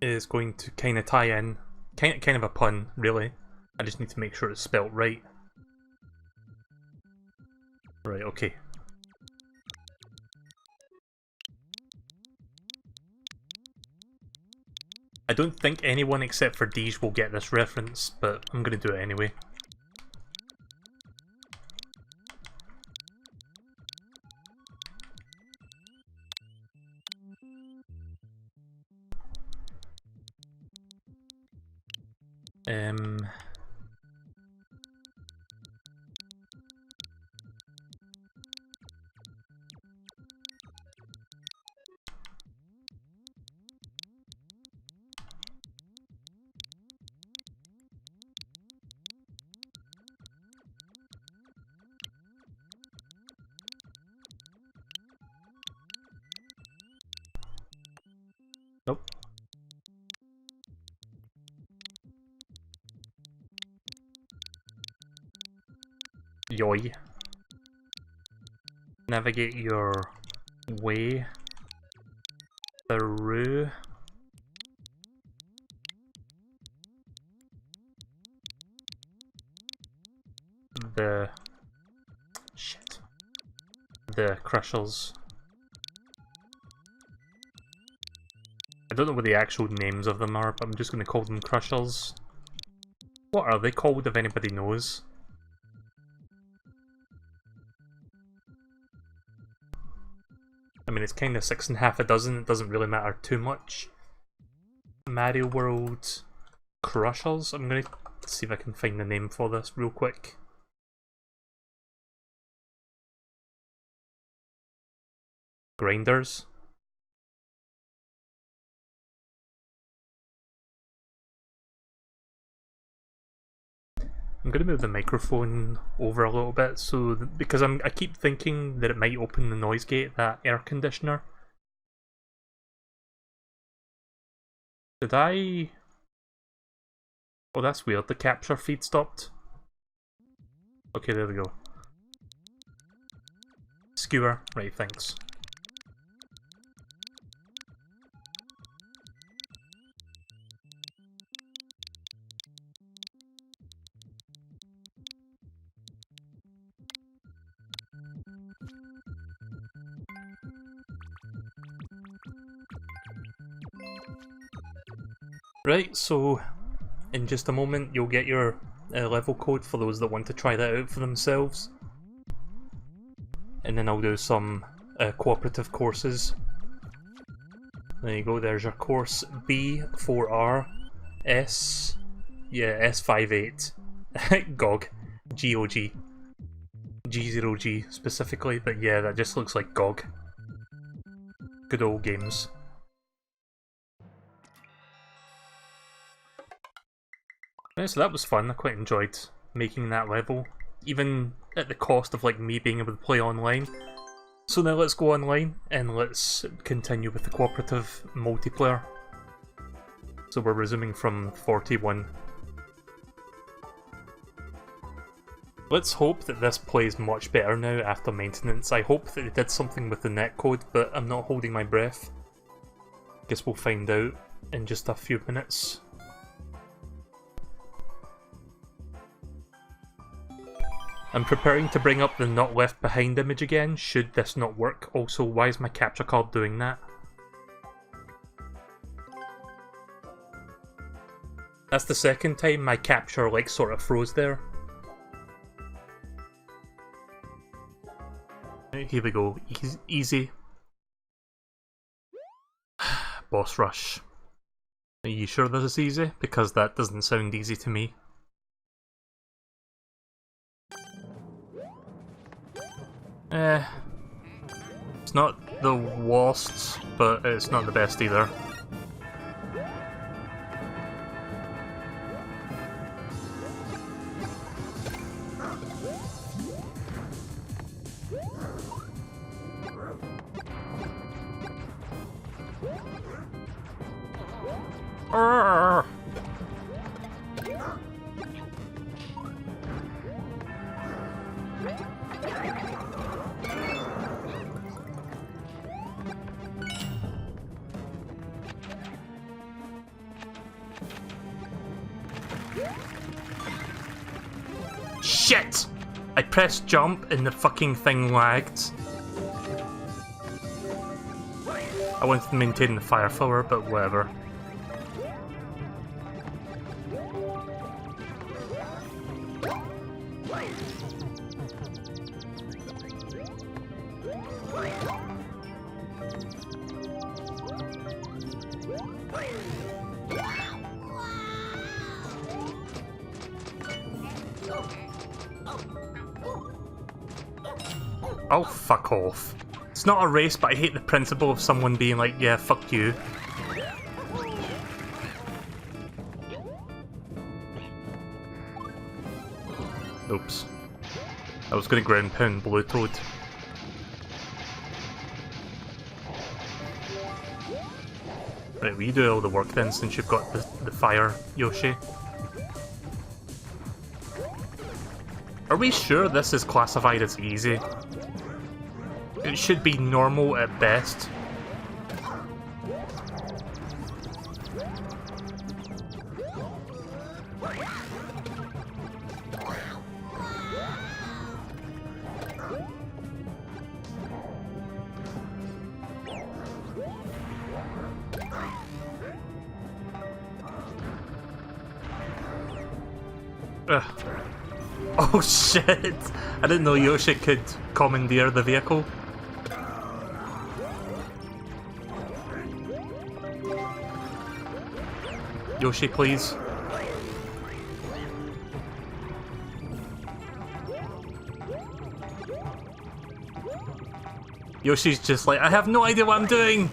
is going to kind of tie in. Kind of a pun, really. I just need to make sure it's spelt right. Right, okay. I don't think anyone except for Deej will get this reference, but I'm going to do it anyway. Nope. Yoy. Navigate your way through the crushers. I don't know what the actual names of them are, but I'm just going to call them crushers. What are they called if anybody knows? I mean, it's kind of 6 and half a dozen, it doesn't really matter too much. Mario World Crushers? I'm going to see if I can find the name for this real quick. Grinders? I'm going to move the microphone over a little bit so because I keep thinking that it might open the noise gate, that air conditioner. Did I... Oh, that's weird. The capture feed stopped. Okay, there we go. Skewer. Right, thanks. Right, so in just a moment you'll get your level code for those that want to try that out for themselves. And then I'll do some cooperative courses. There you go, there's your course B4R S... yeah, S58. GOG. G-O-G. G0G specifically, but yeah, that just looks like GOG. Good old games. Yeah, so that was fun, I quite enjoyed making that level, even at the cost of like me being able to play online. So now let's go online and let's continue with the cooperative multiplayer. So we're resuming from 41. Let's hope that this plays much better now after maintenance. I hope that they did something with the netcode, but I'm not holding my breath. Guess we'll find out in just a few minutes. I'm preparing to bring up the not left behind image again, should this not work. Also, why is my capture card doing that? That's the second time my capture like sort of froze there. Here we go, easy. Boss rush. Are you sure this is easy? Because that doesn't sound easy to me. It's not the worst, but it's not the best either. Shit! I pressed jump and the fucking thing lagged. I wanted to maintain the fire flower, but whatever. Oh, fuck off. It's not a race, but I hate the principle of someone being like, yeah, fuck you. Oops. I was gonna ground pound Blue Toad. Right, well, you do all the work then, since you've got the fire, Yoshi. Are we sure this is classified as easy? It should be normal at best. Ugh. Oh shit! I didn't know Yoshi could commandeer the vehicle. Yoshi, please. Yoshi's just like, I have no idea what I'm doing!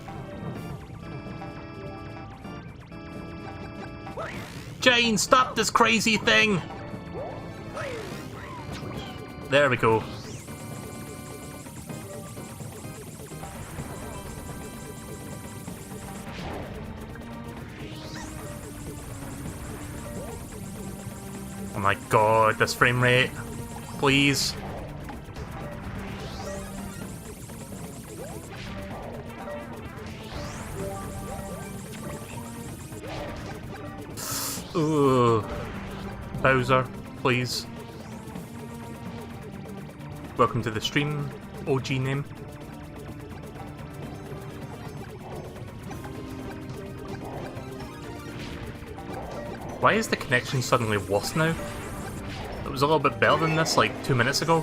Jane, stop this crazy thing! There we go. Oh my god, this frame rate. Please. Ooh. Bowser, please. Welcome to the stream, OG name. Why is the connection suddenly worse now? It was a little bit better than this like 2 minutes ago.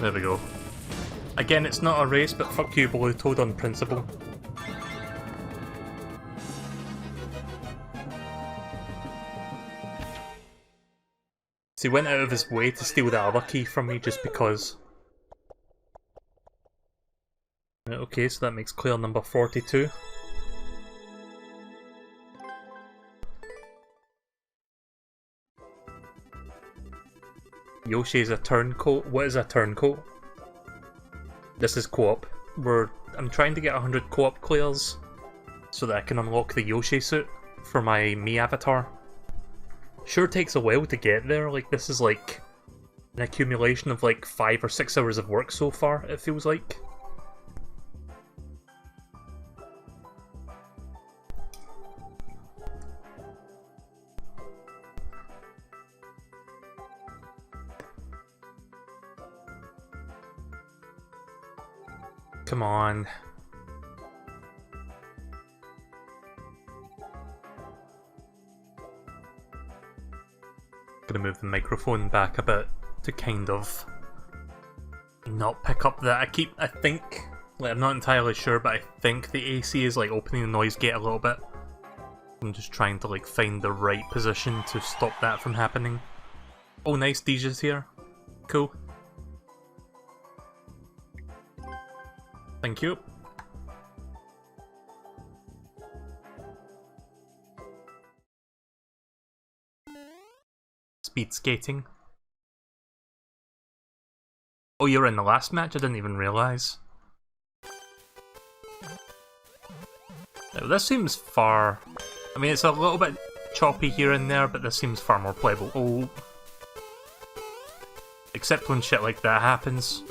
There we go. Again, it's not a race, but fuck you, Blue Toad, on principle. So he went out of his way to steal the other key from me just because. Okay, so that makes clear number 42. Yoshi is a turncoat. What is a turncoat? This is co-op. I'm trying to get 100 co-op clears so that I can unlock the Yoshi suit for my Mii avatar. Sure takes a while to get there, like this is like an accumulation of like 5 or 6 hours of work so far, it feels like. Come on. Gonna move the microphone back a bit to kind of not pick up that. I think, like, I'm not entirely sure, but I think the AC is like opening the noise gate a little bit. I'm just trying to like find the right position to stop that from happening. Oh nice, Deja's here. Cool. Thank you. Speed skating. Oh, you're in the last match? I didn't even realise. Now, this seems far... I mean, it's a little bit choppy here and there, but this seems far more playable. Oh. Except when shit like that happens.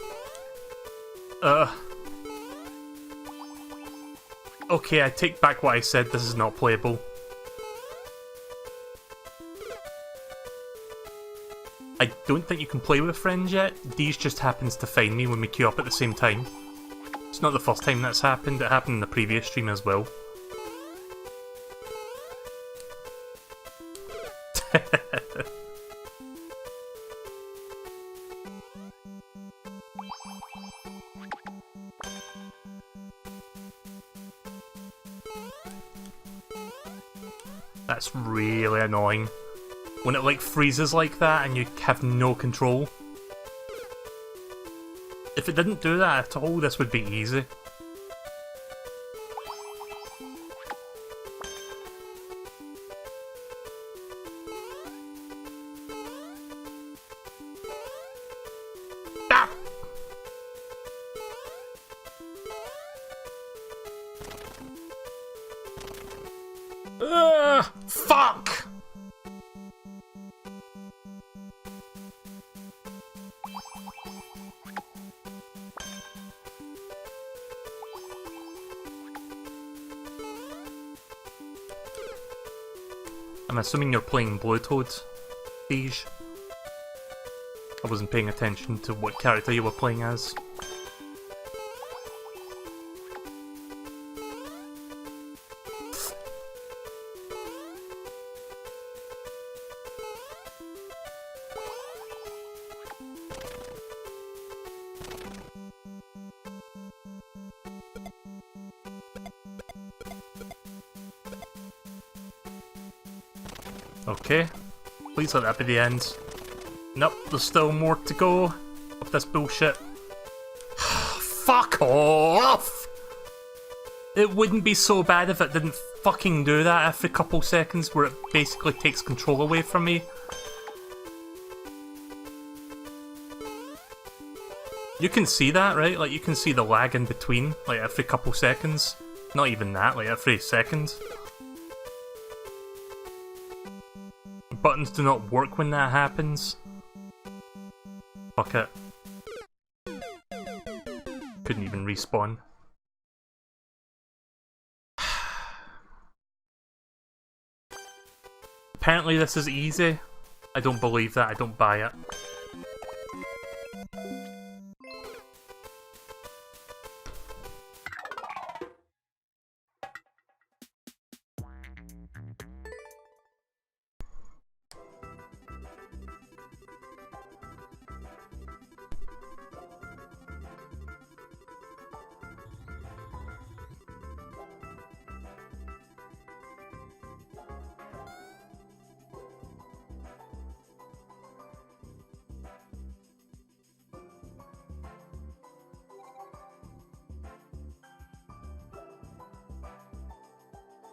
Okay, I take back what I said, this is not playable. I don't think you can play with friends yet. Deej just happens to find me when we queue up at the same time. It's not the first time that's happened, it happened in the previous stream as well. That's really annoying. When it like freezes like that and you have no control. If it didn't do that at all, this would be easy. Ah! Fuck! I'm assuming you're playing Blue Toad, Deej. I wasn't paying attention to what character you were playing as. Okay, please let that be the end. Nope, there's still more to go of this bullshit. Fuck off! It wouldn't be so bad if it didn't fucking do that every couple seconds where it basically takes control away from me. You can see that, right? Like, you can see the lag in between, like every couple seconds. Not even that, like every second. Buttons do not work when that happens. Fuck it. Couldn't even respawn. Apparently this is easy. I don't believe that, I don't buy it.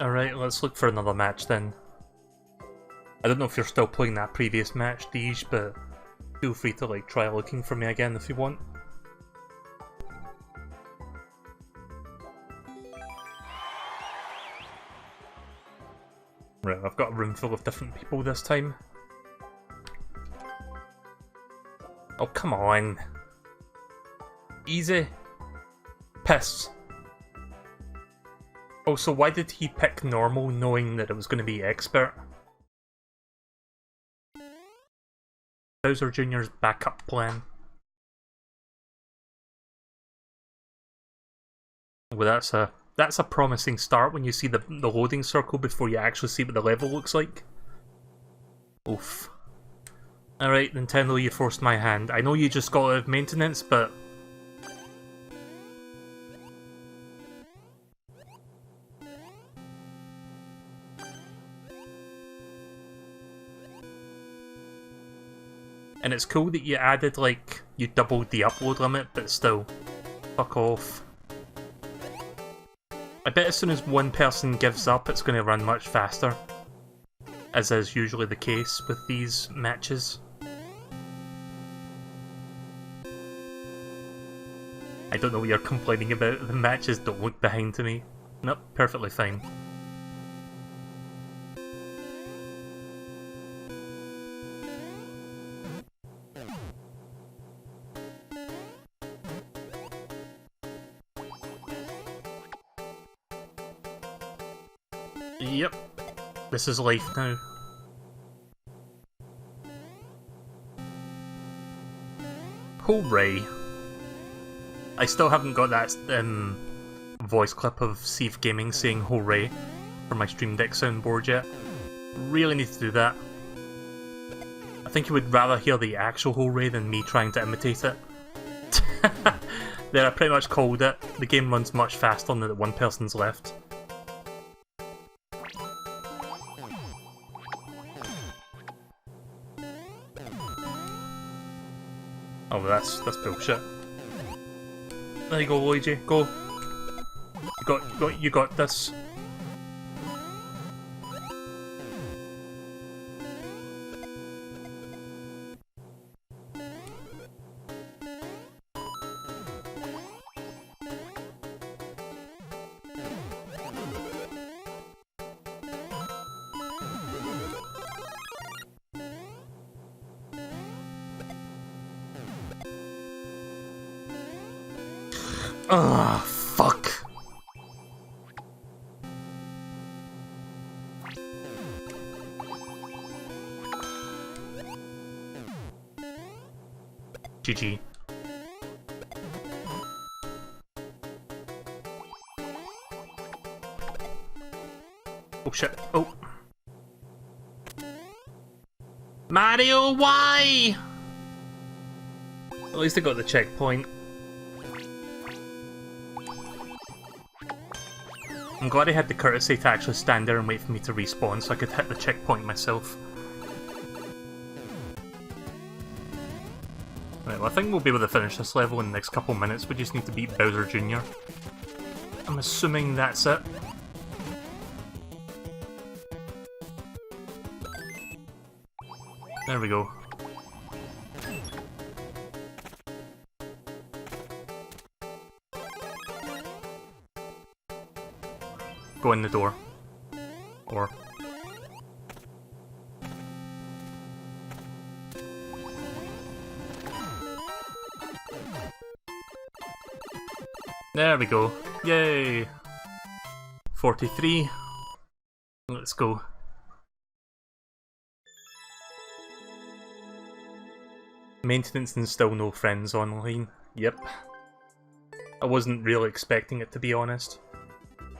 Alright, let's look for another match then. I don't know if you're still playing that previous match, Deej, but feel free to like try looking for me again if you want. Right, I've got a room full of different people this time. Oh, come on. Easy. Piss. Oh, so why did he pick normal knowing that it was going to be expert? Bowser Jr.'s backup plan. Well, that's a promising start when you see the loading circle before you actually see what the level looks like. Oof. Alright, Nintendo, you forced my hand. I know you just got out of maintenance, but... And it's cool that you added, like, you doubled the upload limit, but still. Fuck off. I bet as soon as one person gives up, it's going to run much faster. As is usually the case with these matches. I don't know what you're complaining about, the matches don't look behind to me. Nope, perfectly fine. Yep, this is life now. Hooray! I still haven't got that voice clip of Steve Gaming saying hooray for my Stream Deck soundboard yet. Really need to do that. I think you would rather hear the actual hooray than me trying to imitate it. There, I pretty much called it. The game runs much faster now that one person's left. Oh, that's bullshit. There you go, Luigi. Go. You got this. Ugh, fuck. GG. Oh shit. Oh. Mario, why? At least I got the checkpoint. I'm glad I had the courtesy to actually stand there and wait for me to respawn so I could hit the checkpoint myself. Right, well I think we'll be able to finish this level in the next couple minutes. We just need to beat Bowser Jr. I'm assuming that's it. There we go. Go in the door. Or... There we go. Yay! 43. Let's go. Maintenance and still no friends online. Yep. I wasn't really expecting it, to be honest.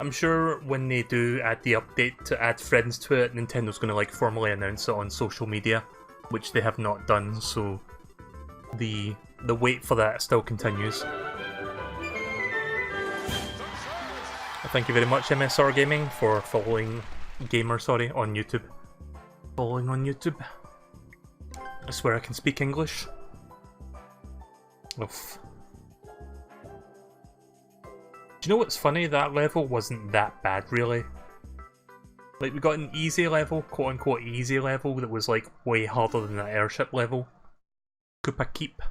I'm sure when they do add the update to add friends to it, Nintendo's going to like formally announce it on social media, which they have not done, so the wait for that still continues. Thank you very much, MSR Gaming, for following on YouTube. Following on YouTube. I swear I can speak English. Oof. Do you know what's funny? That level wasn't that bad, really. Like, we got an easy level, quote-unquote easy level, that was, like, way harder than that airship level. Koopa Keep.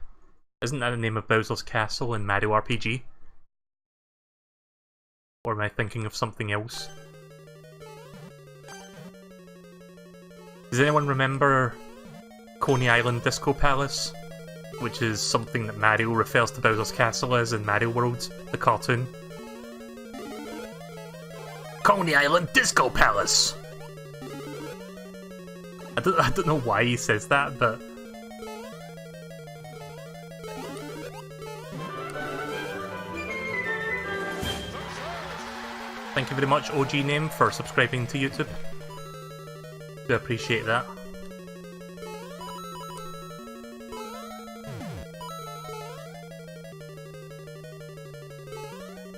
Isn't that the name of Bowser's Castle in Mario RPG? Or am I thinking of something else? Does anyone remember Coney Island Disco Palace? which is something that Mario refers to Bowser's Castle as in Mario World, the cartoon. Coney Island Disco Palace! I don't know why he says that, but... Thank you very much, OG Name, for subscribing to YouTube. Do appreciate that.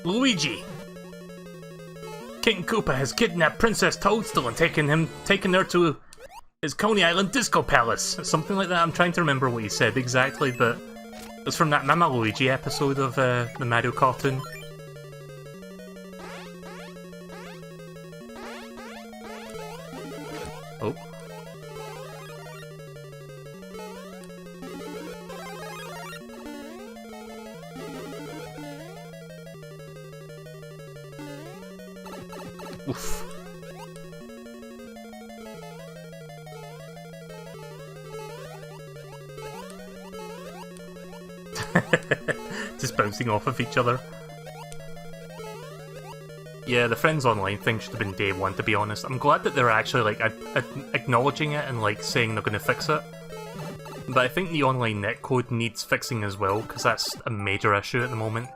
Luigi! King Koopa has kidnapped Princess Toadstool and taken her to his Coney Island Disco Palace. Something like that. I'm trying to remember what he said exactly, but it's from that Mama Luigi episode of the Mario cartoon. Oh. Oof. Just bouncing off of each other. Yeah, the Friends Online thing should have been day one, to be honest. I'm glad that they're actually, like, acknowledging it and, like, saying they're going to fix it. But I think the online netcode needs fixing as well, because that's a major issue at the moment.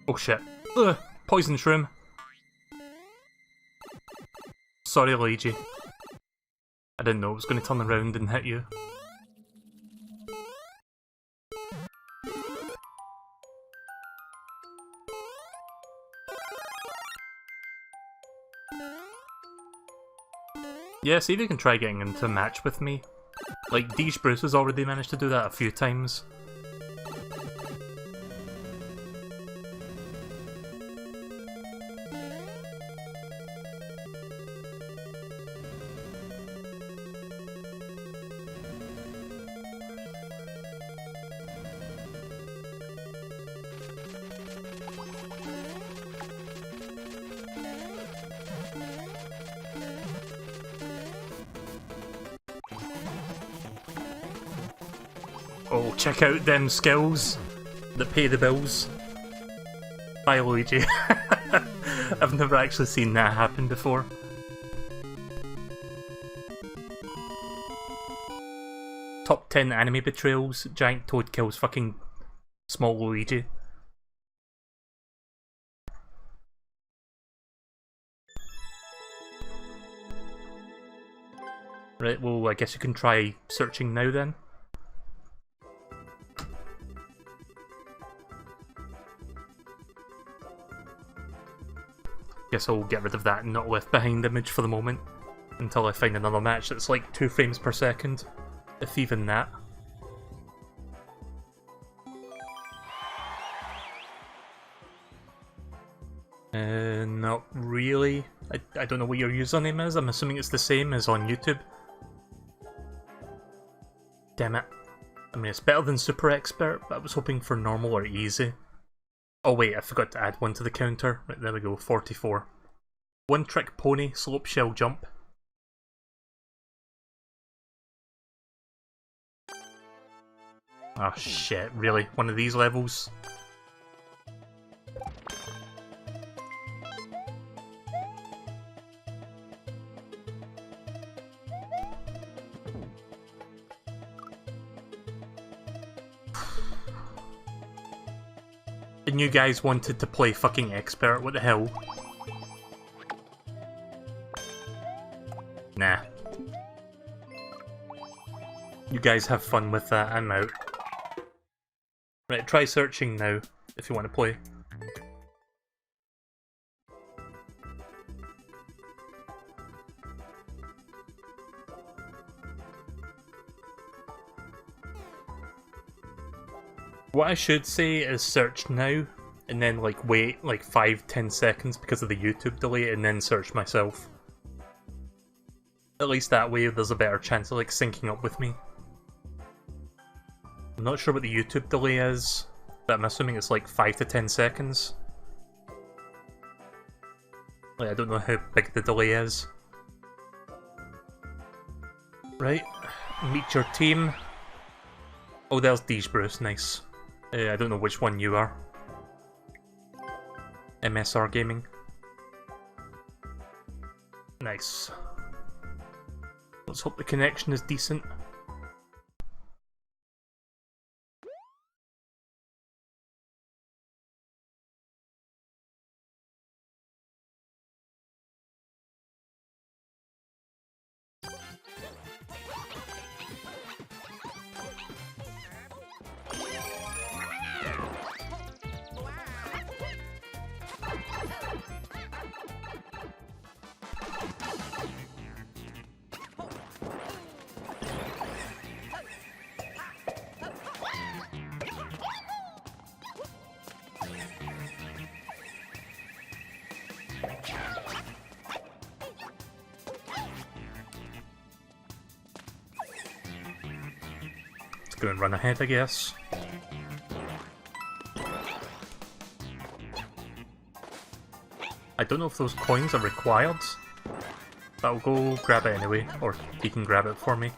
Oh shit. Ugh, poison shroom. Sorry, Luigi. I didn't know it was going to turn around and hit you. Yeah, see if you can try getting into a match with me. Like, Deej Bruce has already managed to do that a few times. Oh, check out them skills that pay the bills. Bye, Luigi. I've never actually seen that happen before. Top 10 anime betrayals, Giant Toad kills fucking small Luigi. Right, well, I guess you can try searching now then. Guess I'll get rid of that not left behind image for the moment until I find another match that's like 2 frames per second, if even that. Not really. I don't know what your username is. I'm assuming it's the same as on YouTube. Damn it. I mean, it's better than Super Expert, but I was hoping for normal or easy. Oh wait, I forgot to add one to the counter. Right, there we go, 44. One Trick Pony, Slope Shell Jump. Oh shit, really? One of these levels? And you guys wanted to play fucking Expert, what the hell? Nah. You guys have fun with that, I'm out. Right, try searching now, if you want to play. What I should say is search now, and then like wait like 5-10 seconds because of the YouTube delay, and then search myself. At least that way there's a better chance of like syncing up with me. I'm not sure what the YouTube delay is, but I'm assuming it's like 5 to 10 seconds. Like, I don't know how big the delay is. Right, meet your team. Oh, there's Deej Bruce, nice. I don't know which one you are. MSR Gaming. Nice. Let's hope the connection is decent. Let's go and run ahead, I guess. I don't know if those coins are required, but I'll go grab it anyway, or he can grab it for me.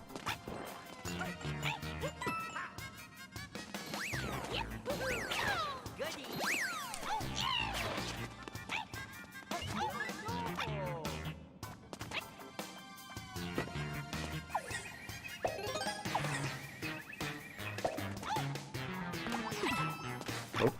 Oh.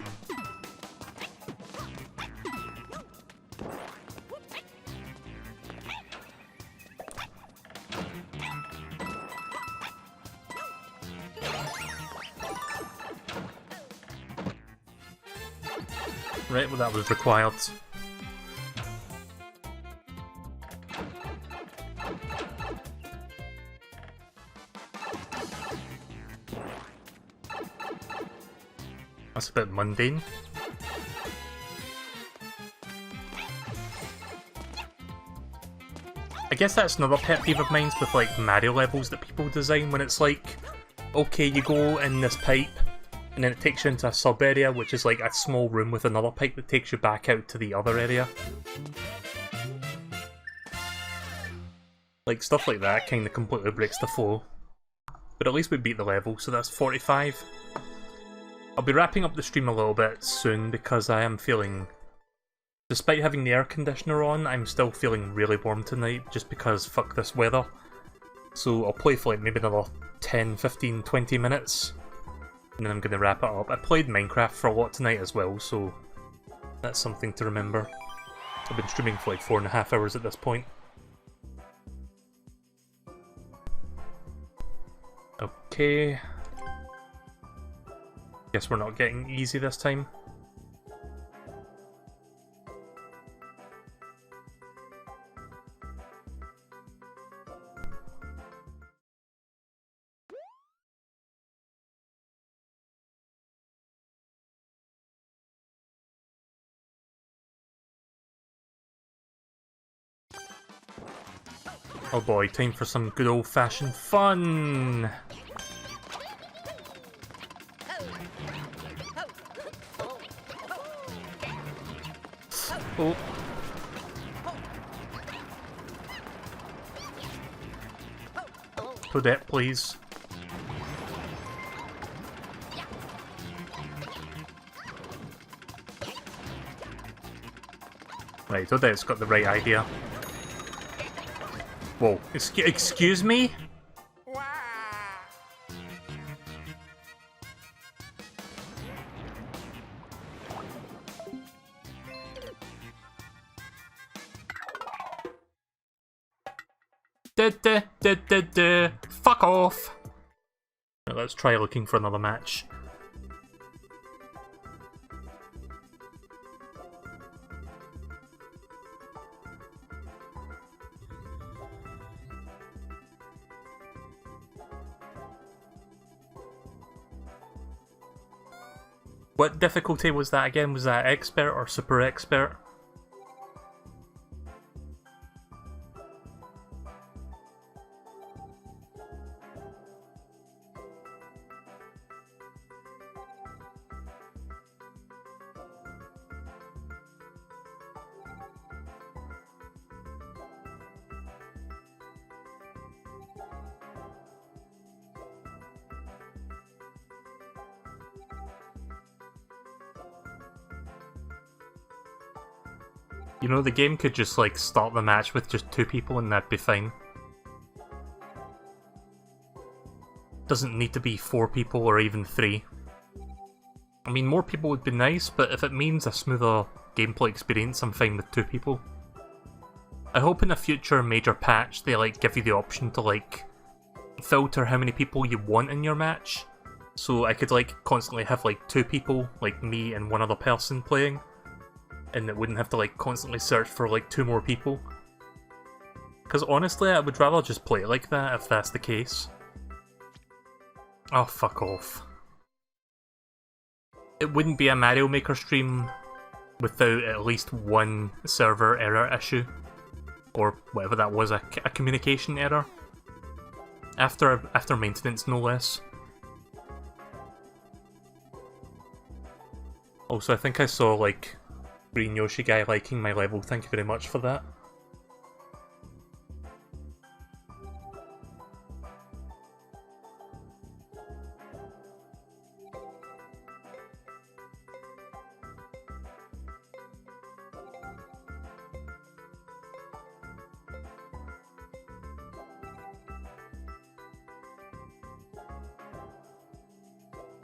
Right, well that was required. That's a bit mundane. I guess that's another pet peeve of mine with like Mario levels that people design when it's like, okay, you go in this pipe and then it takes you into a sub area, which is like a small room with another pipe that takes you back out to the other area. Like, stuff like that kind of completely breaks the flow. But at least we beat the level, so that's 45. I'll be wrapping up the stream a little bit soon because I am feeling... Despite having the air conditioner on, I'm still feeling really warm tonight just because fuck this weather. So I'll play for like maybe another 10, 15, 20 minutes. And then I'm going to wrap it up. I played Minecraft for a lot tonight as well, so that's something to remember. I've been streaming for like 4.5 hours at this point. Okay. Guess we're not getting easy this time. Oh boy, time for some good old-fashioned fun! Oh. Toadette, please. Right, Toadette's got the right idea. Whoa, excuse me? Fuck off! Right, let's try looking for another match. What difficulty was that again? Was that expert or super expert? You know, the game could just like start the match with just 2 people and that'd be fine. Doesn't need to be 4 people or even 3. I mean, more people would be nice, but if it means a smoother gameplay experience, I'm fine with 2 people. I hope in a future major patch they like give you the option to like filter how many people you want in your match. So I could like constantly have like 2 people, like me and one other person playing. And it wouldn't have to like constantly search for like 2 more people. Because honestly, I would rather just play it like that if that's the case. Oh, fuck off. It wouldn't be a Mario Maker stream without at least one server error issue. Or whatever that was, a communication error. After maintenance, no less. Also, I think I saw, like, Green Yoshi guy liking my level. Thank you very much for that.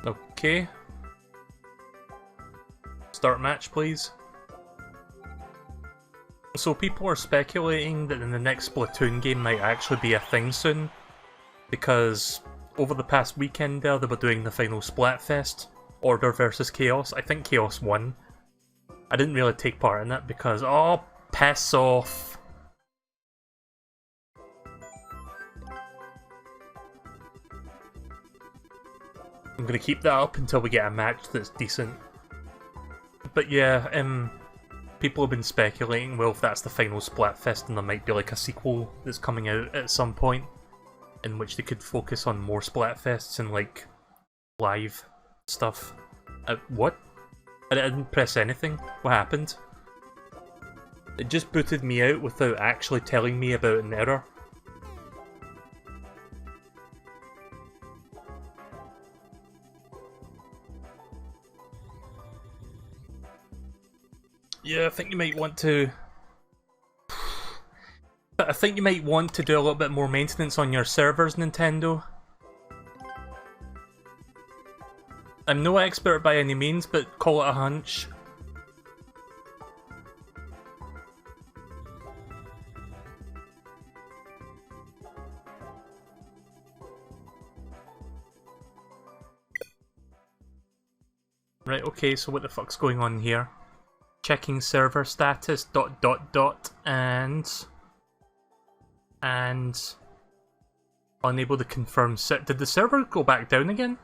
Okay. Start match, please. So people are speculating that in the next Splatoon game might actually be a thing soon, because over the past weekend there they were doing the final Splatfest, Order versus Chaos. I think Chaos won. I didn't really take part in it because, oh, piss off. I'm gonna keep that up until we get a match that's decent. But yeah, people have been speculating, well, if that's the final Splatfest, then there might be like a sequel that's coming out at some point, in which they could focus on more Splatfests and like live stuff. What? I didn't press anything. What happened? It just booted me out without actually telling me about an error. Yeah, I think you might want to... But I think you might want to do a little bit more maintenance on your servers, Nintendo. I'm no expert by any means, but call it a hunch. Right, okay, so what the fuck's going on here? Checking server status, ... and unable to confirm. Did the server go back down again?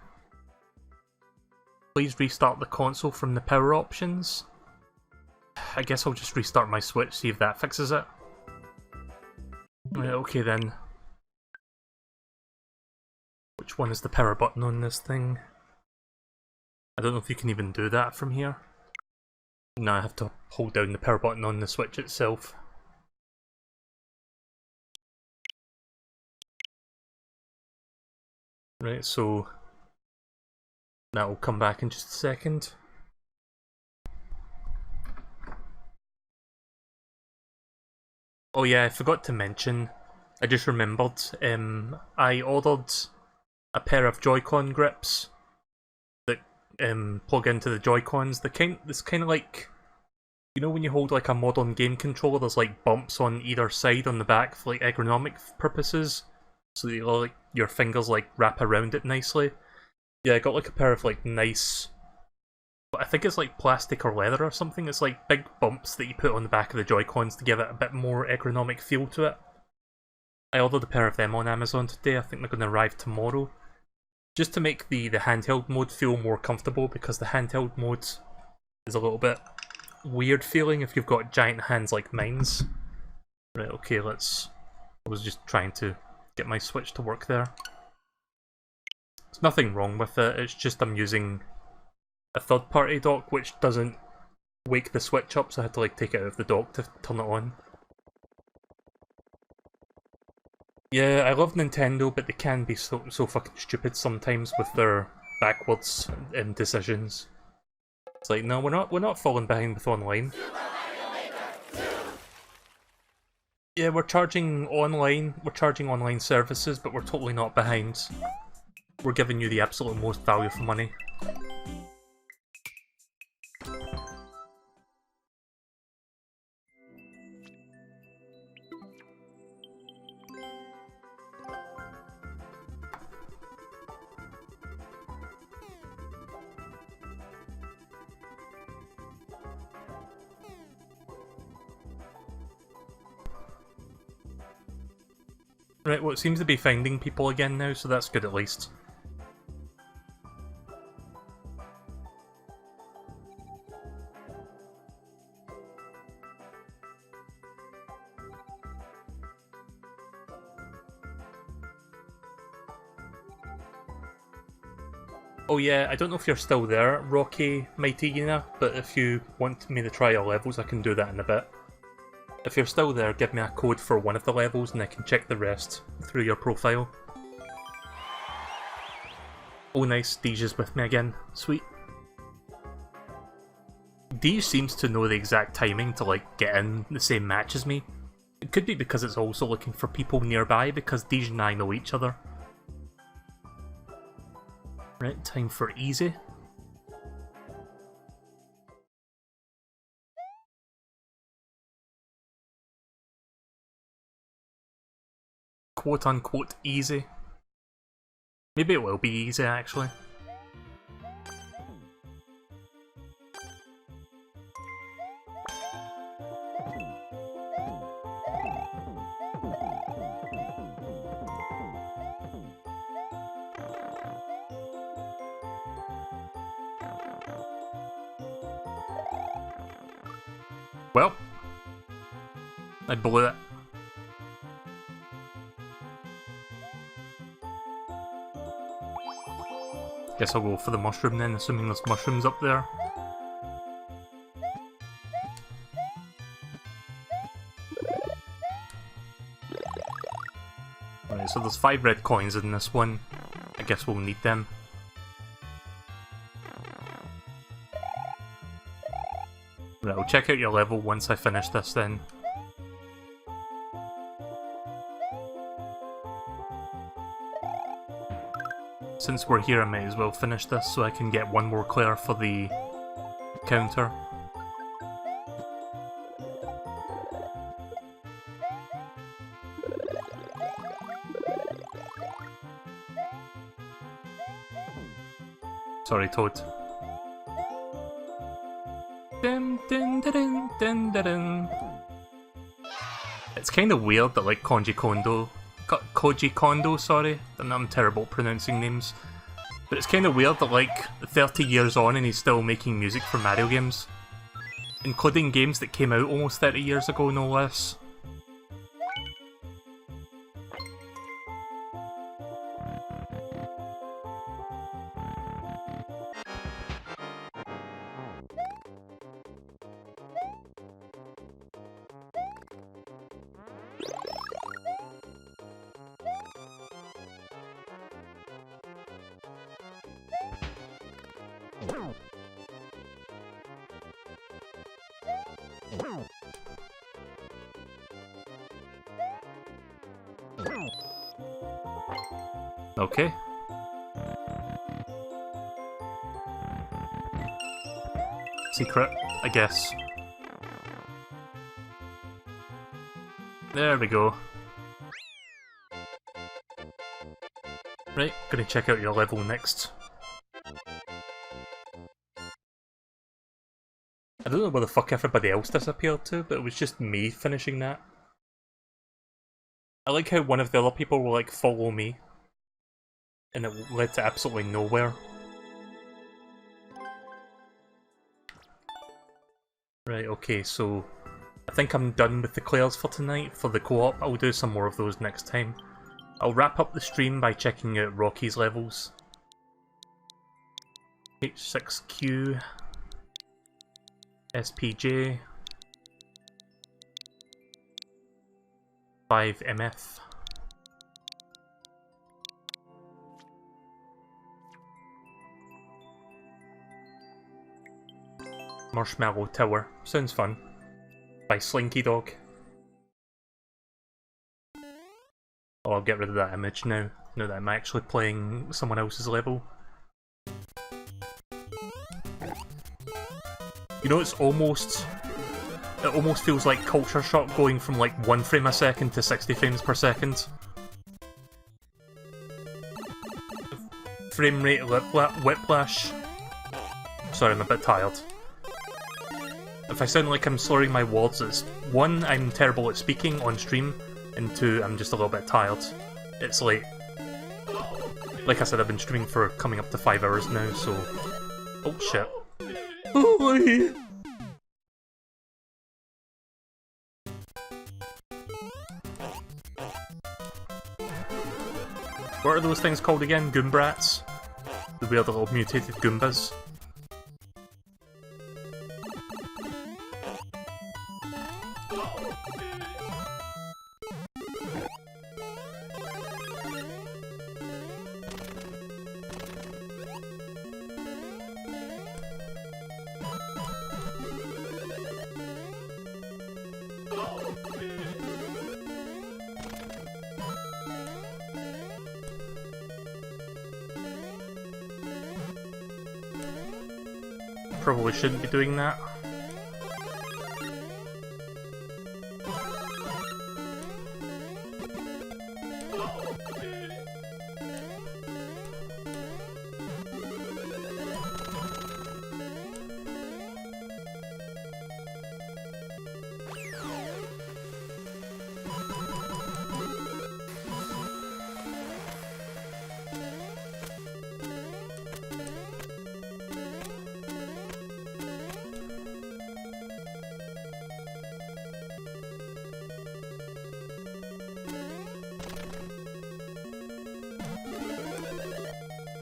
Please restart the console from the power options. I guess I'll just restart my Switch, see if that fixes it. Right, okay then. Which one is the power button on this thing? I don't know if you can even do that from here. No, I have to hold down the power button on the Switch itself. Right, so that will come back in just a second. Oh yeah, I forgot to mention, I just remembered, I ordered a pair of Joy-Con grips that plug into the Joy-Cons. It's kind of like, you know when you hold like a modern game controller, there's like bumps on either side on the back for like ergonomic purposes, so that like your fingers like wrap around it nicely. Yeah, I got like a pair of like nice, I think it's like plastic or leather or something. It's like big bumps that you put on the back of the Joy-Cons to give it a bit more ergonomic feel to it. I ordered a pair of them on Amazon today. I think they're going to arrive tomorrow. Just to make the handheld mode feel more comfortable, because the handheld mode is a little bit weird feeling if you've got giant hands like mine's. Right, okay, I was just trying to get my Switch to work there. There's nothing wrong with it, it's just I'm using a third-party dock which doesn't wake the Switch up, so I had to like take it out of the dock to turn it on. Yeah, I love Nintendo, but they can be so fucking stupid sometimes with their backwards decisions. It's like, no, we're not falling behind with online. Yeah, we're charging online services, but we're totally not behind. We're giving you the absolute most value for money. Right, well, it seems to be finding people again now, so that's good at least. Oh yeah, I don't know if you're still there, Rocky Mighty Yuna, but if you want me to try your levels, I can do that in a bit. If you're still there, give me a code for one of the levels and I can check the rest through your profile. Oh nice, Deeja's with me again. Sweet. Deej seems to know the exact timing to like get in the same match as me. It could be because it's also looking for people nearby because Deej and I know each other. Right, time for easy. Quote-unquote easy. Maybe it will be easy, actually. Well, I blew it. Guess I'll go for the mushroom then, assuming there's mushrooms up there. Alright, so there's 5 red coins in this one. I guess we'll need them. Right, I'll check out your level once I finish this then. Since we're here, I might as well finish this so I can get one more Claire for the counter. Sorry, Toad. Dun, dun, dun, dun, dun, dun, dun. It's kind of weird that like Koji Kondo, sorry, I'm terrible at pronouncing names. But it's kind of weird that like 30 years on and he's still making music for Mario games. Including games that came out almost 30 years ago, no less. Okay. Secret, I guess. There we go. Right, gonna check out your level next. I don't know where the fuck everybody else disappeared to, but it was just me finishing that. I like how one of the other people will like follow me. And it led to absolutely nowhere. Right, okay, so I think I'm done with the Clairs for tonight. For the co-op, I'll do some more of those next time. I'll wrap up the stream by checking out Rocky's levels. H6Q, SPJ, 5MF. Marshmallow Tower. Sounds fun. By Slinky Dog. Oh, I'll get rid of that image now that I'm actually playing someone else's level. You know, it almost feels like Culture Shock going from like 1 frame a second to 60 frames per second. Frame rate whiplash. Sorry, I'm a bit tired. If I sound like I'm slurring my words, it's 1, I'm terrible at speaking on stream, and 2, I'm just a little bit tired. It's late. Like I said, I've been streaming for coming up to 5 hours now, so... Oh shit. What are those things called again? Goombrats? The weird little mutated Goombas? Probably shouldn't be doing that.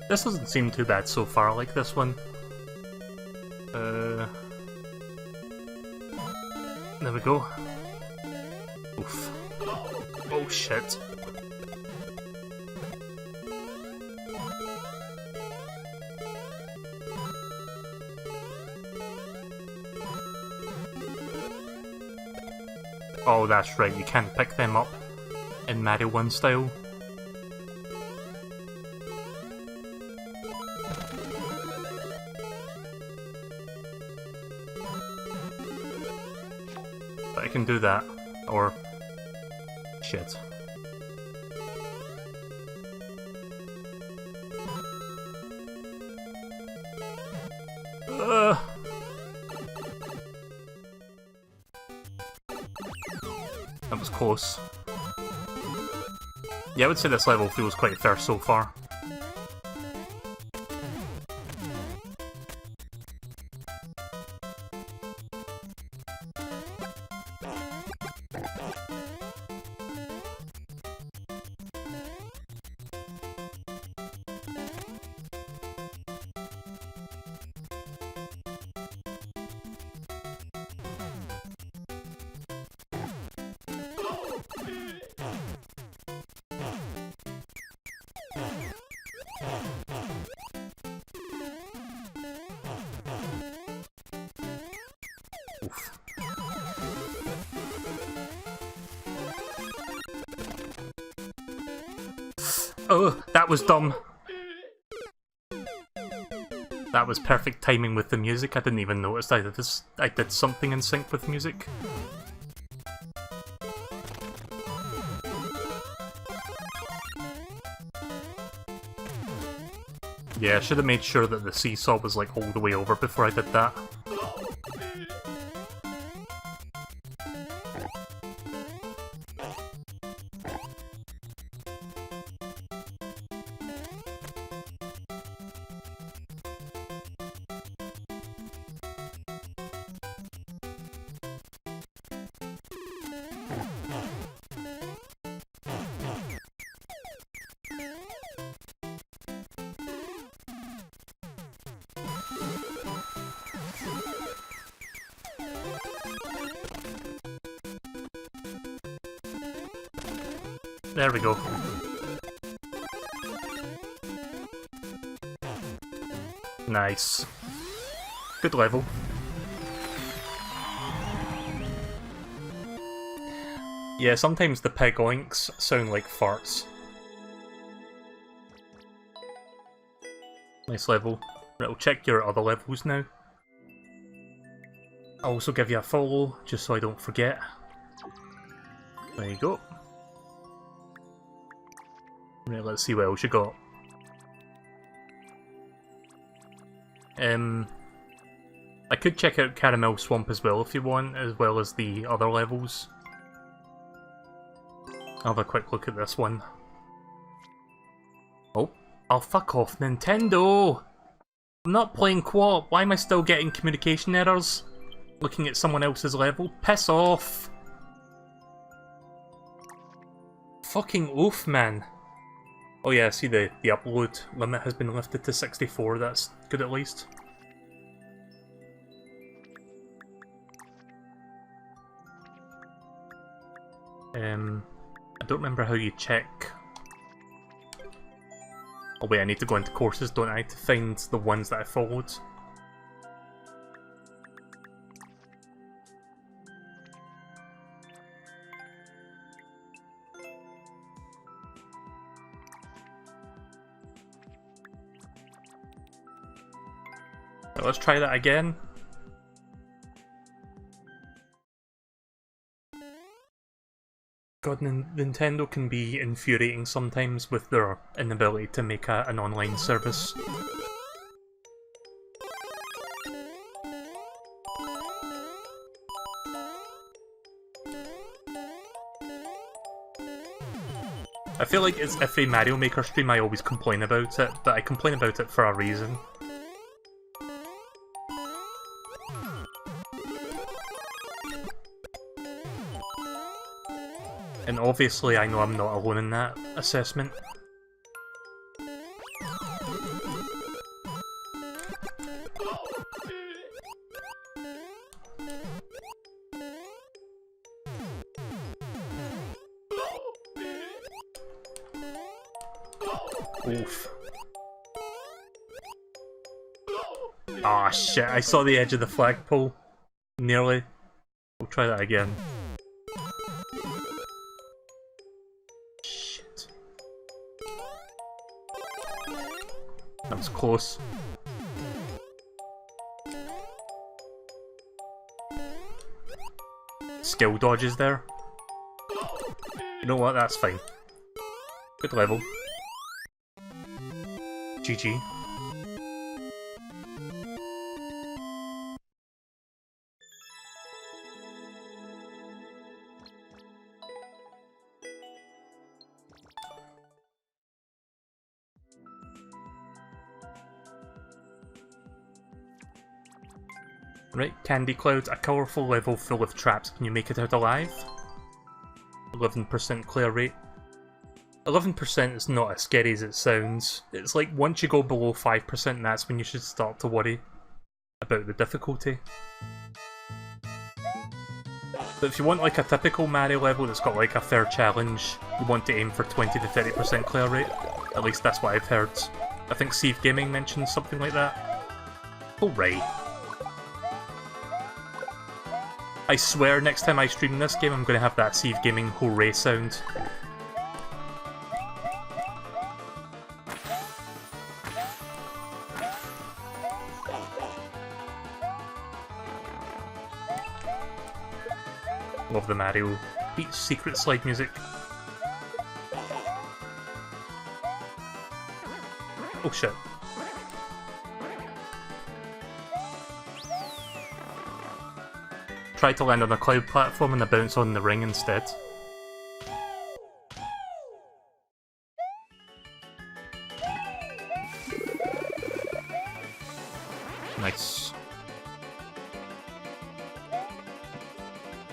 This doesn't seem too bad so far, like this one. There we go. Oof. Oh shit. Oh, that's right, you can't pick them up in Mario 1 style. But I can do that, or... shit. That was close. Yeah, I would say this level feels quite fair so far. Oof. Oh, that was dumb. That was perfect timing with the music. I didn't even notice I did something in sync with music. Yeah, I should have made sure that the seesaw was like all the way over before I did that. There we go. Nice. Good level. Yeah, sometimes the pig oinks sound like farts. Nice level. Right, I'll check your other levels now. I'll also give you a follow, just so I don't forget. There you go. Right, let's see what else you got. I could check out Caramel Swamp as well if you want, as well as the other levels. I'll have a quick look at this one. Oh, fuck off, Nintendo! I'm not playing co-op, why am I still getting communication errors? Looking at someone else's level? Piss off! Fucking oof, man. Oh yeah, I see the upload limit has been lifted to 64, that's good at least. I don't remember how you check. Oh wait, I need to go into courses, don't I, to find the ones that I followed. So let's try that again. God, Nintendo can be infuriating sometimes with their inability to make an online service. I feel like it's every Mario Maker stream I always complain about it, but I complain about it for a reason. And obviously I know I'm not alone in that assessment. Oof. Ah, shit, I saw the edge of the flagpole. Nearly. We'll try that again. Shit. That was close. Skill dodges there. You know what, that's fine. Good level. GG. Right, Candy Cloud, a colourful level full of traps. Can you make it out alive? 11% clear rate. 11% is not as scary as it sounds. It's like once you go below 5%, that's when you should start to worry about the difficulty. But if you want like a typical Mario level that's got like a fair challenge, you want to aim for 20 to 30% clear rate. At least that's what I've heard. I think Steve Gaming mentioned something like that. Alright. I swear next time I stream this game I'm going to have that Steve Gaming hooray sound. Love the Mario Peach secret slide music. Oh shit. Try to land on a cloud platform and I bounce on the ring instead. Nice.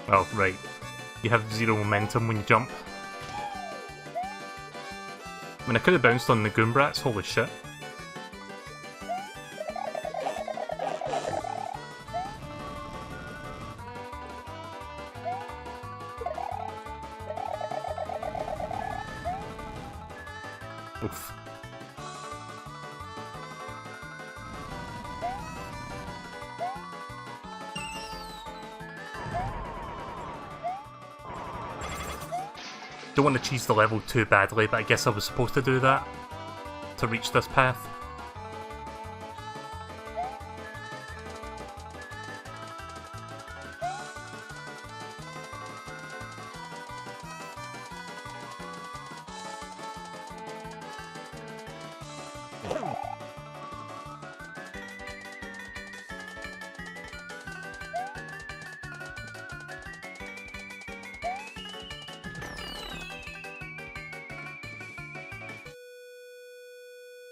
Oh, right. You have zero momentum when you jump. I mean, I could have bounced on the Goombrats, holy shit. Oof. Don't want to cheese the level too badly, but I guess I was supposed to do that to reach this path.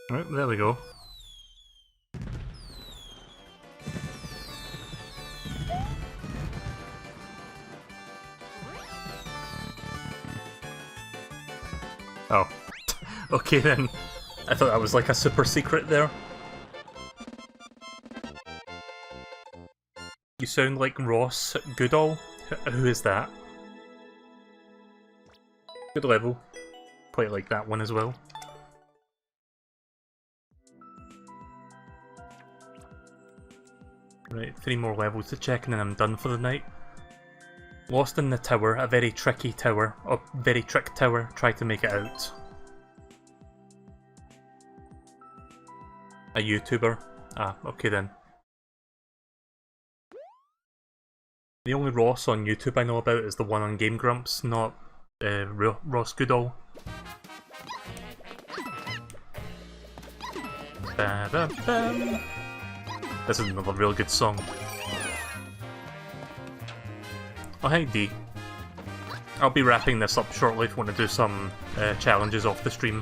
Right, there we go. Oh. Okay then. I thought that was like a super secret there. You sound like Ross Goodall. Who is that? Good level. Quite like that one as well. Right, 3 more levels to check and then I'm done for the night. Lost in the tower, a very tricky tower, a very trick tower, try to make it out. A YouTuber? Ah, okay then. The only Ross on YouTube I know about is the one on Game Grumps, not Ross Goodall. Ba-da-bam. This is another real good song. Oh hey D. I'll be wrapping this up shortly if you want to do some challenges off the stream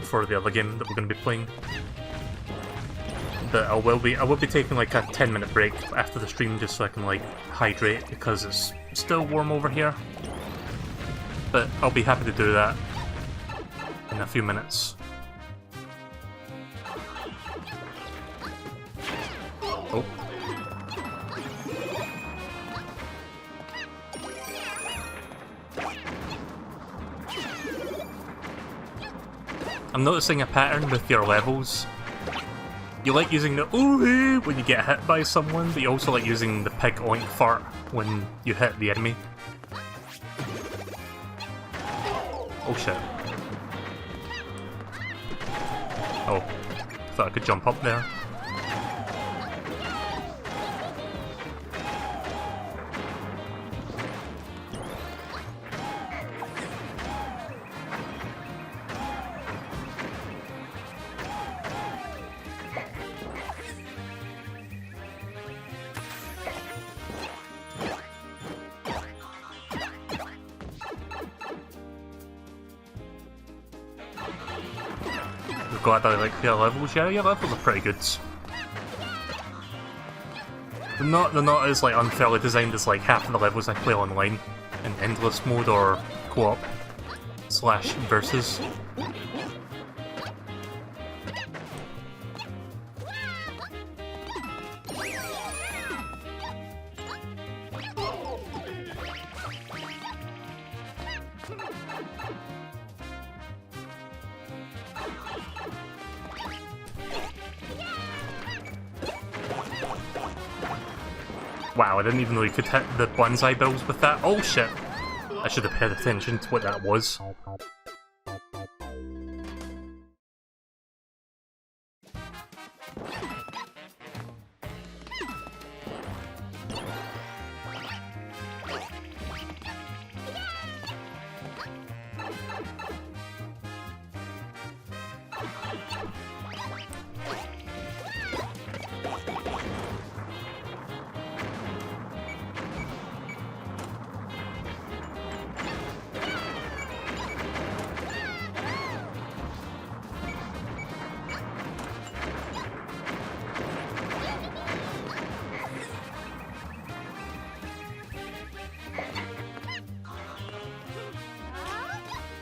for the other game that we're going to be playing. But I will be taking like a 10-minute break after the stream just so I can like hydrate because it's still warm over here. But I'll be happy to do that in a few minutes. Oh. I'm noticing a pattern with your levels. You like using the ooh when you get hit by someone, but you also like using the pig oink fart when you hit the enemy. Oh shit. Oh, thought I could jump up there. Glad I like their levels. Yeah, your levels are pretty good. They're not as like unfairly designed as like half of the levels I play online in endless mode or co-op / versus. Wow, I didn't even know you could hit the bonsai bills with that. Oh shit! I should have paid attention to what that was.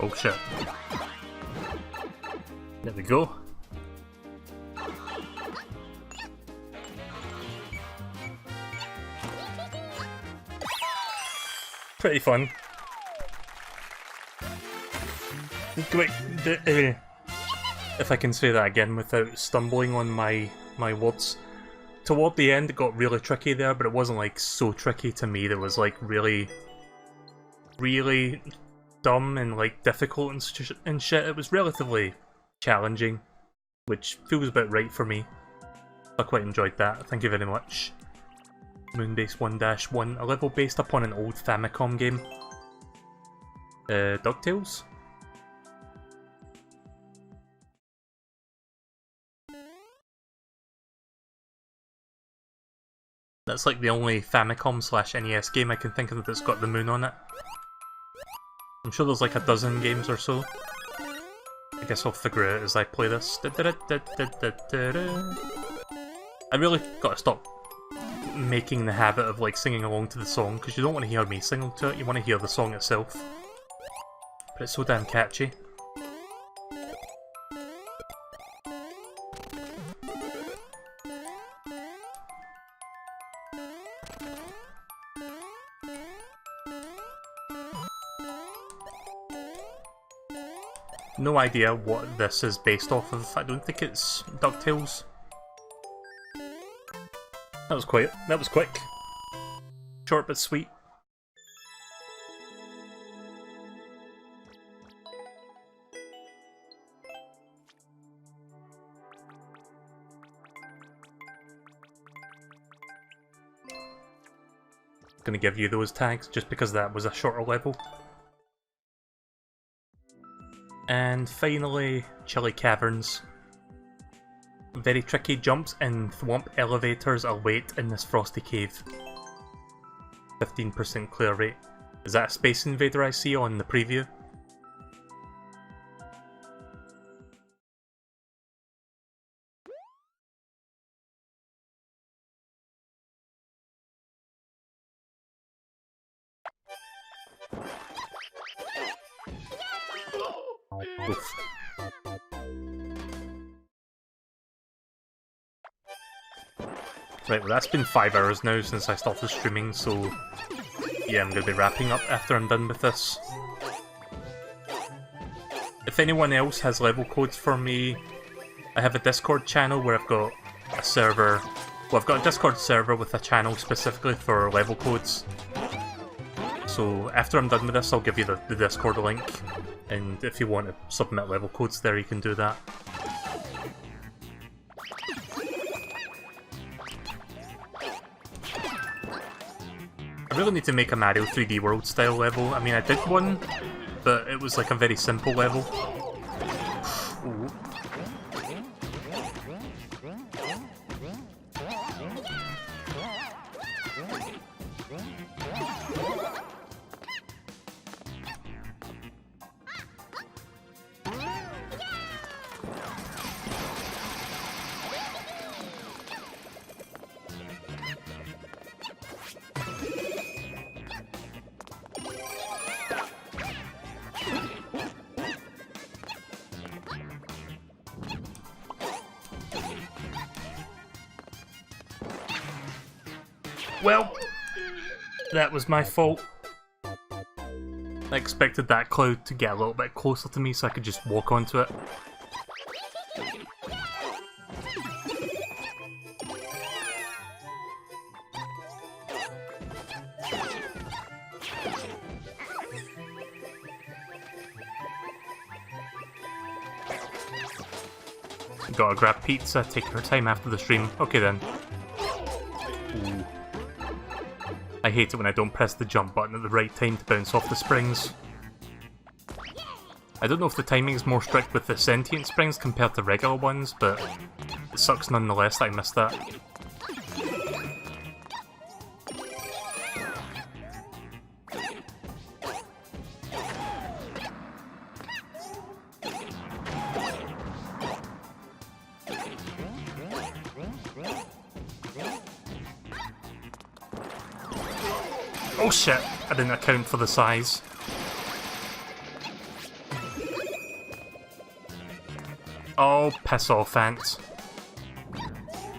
Oh shit. There we go. Pretty fun. Wait, if I can say that again without stumbling on my words. Toward the end it got really tricky there, but it wasn't like so tricky to me that was like really dumb and like difficult and shit. It was relatively challenging, which feels about right for me. I quite enjoyed that. Thank you very much. Moonbase 1-1, a level based upon an old Famicom game. DuckTales? That's like the only Famicom/NES game I can think of that's got the moon on it. I'm sure there's like a dozen games or so. I guess I'll figure it out as I play this. I really gotta stop making the habit of like singing along to the song, because you don't want to hear me singing to it, you want to hear the song itself. But it's so damn catchy. No idea what this is based off of. I don't think it's DuckTales. That was quick. Short but sweet. Gonna give you those tags just because that was a shorter level. And finally, Chilly Caverns. Very tricky jumps and thwomp elevators await in this frosty cave. 15% clear rate. Is that a Space Invader I see on the preview? Oof. Right, well that's been 5 hours now since I started streaming, so yeah, I'm going to be wrapping up after I'm done with this. If anyone else has level codes for me, I have a Discord channel where I've got a server. Well, I've got a Discord server with a channel specifically for level codes. So after I'm done with this, I'll give you the Discord link, and if you want to submit level codes there, you can do that. I really need to make a Mario 3D World style level. I mean, I did one, but it was like a very simple level. Ooh. Well, that was my fault. I expected that cloud to get a little bit closer to me so I could just walk onto it. Gotta grab pizza, take your time after the stream. Okay then. Ooh. I hate it when I don't press the jump button at the right time to bounce off the springs. I don't know if the timing is more strict with the sentient springs compared to regular ones, but it sucks nonetheless that I missed that. Oh shit, I didn't account for the size. Oh, piss off, Ant.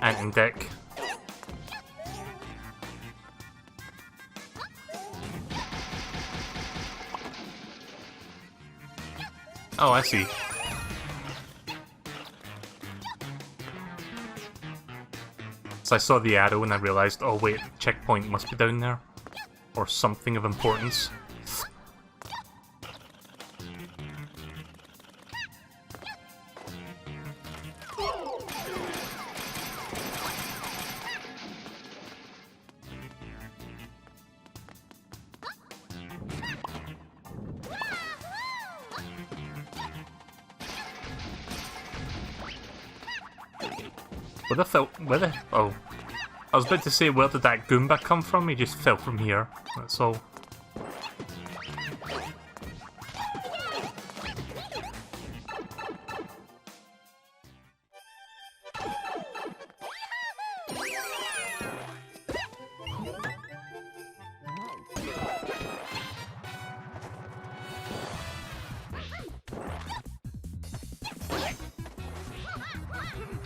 Ant and Dick. Oh, I see. So I saw the arrow and I realised, oh wait, checkpoint must be down there. Or something of importance. Where the fell? Where the? Oh, I was about to say, where did that Goomba come from? He just fell from here. That's all.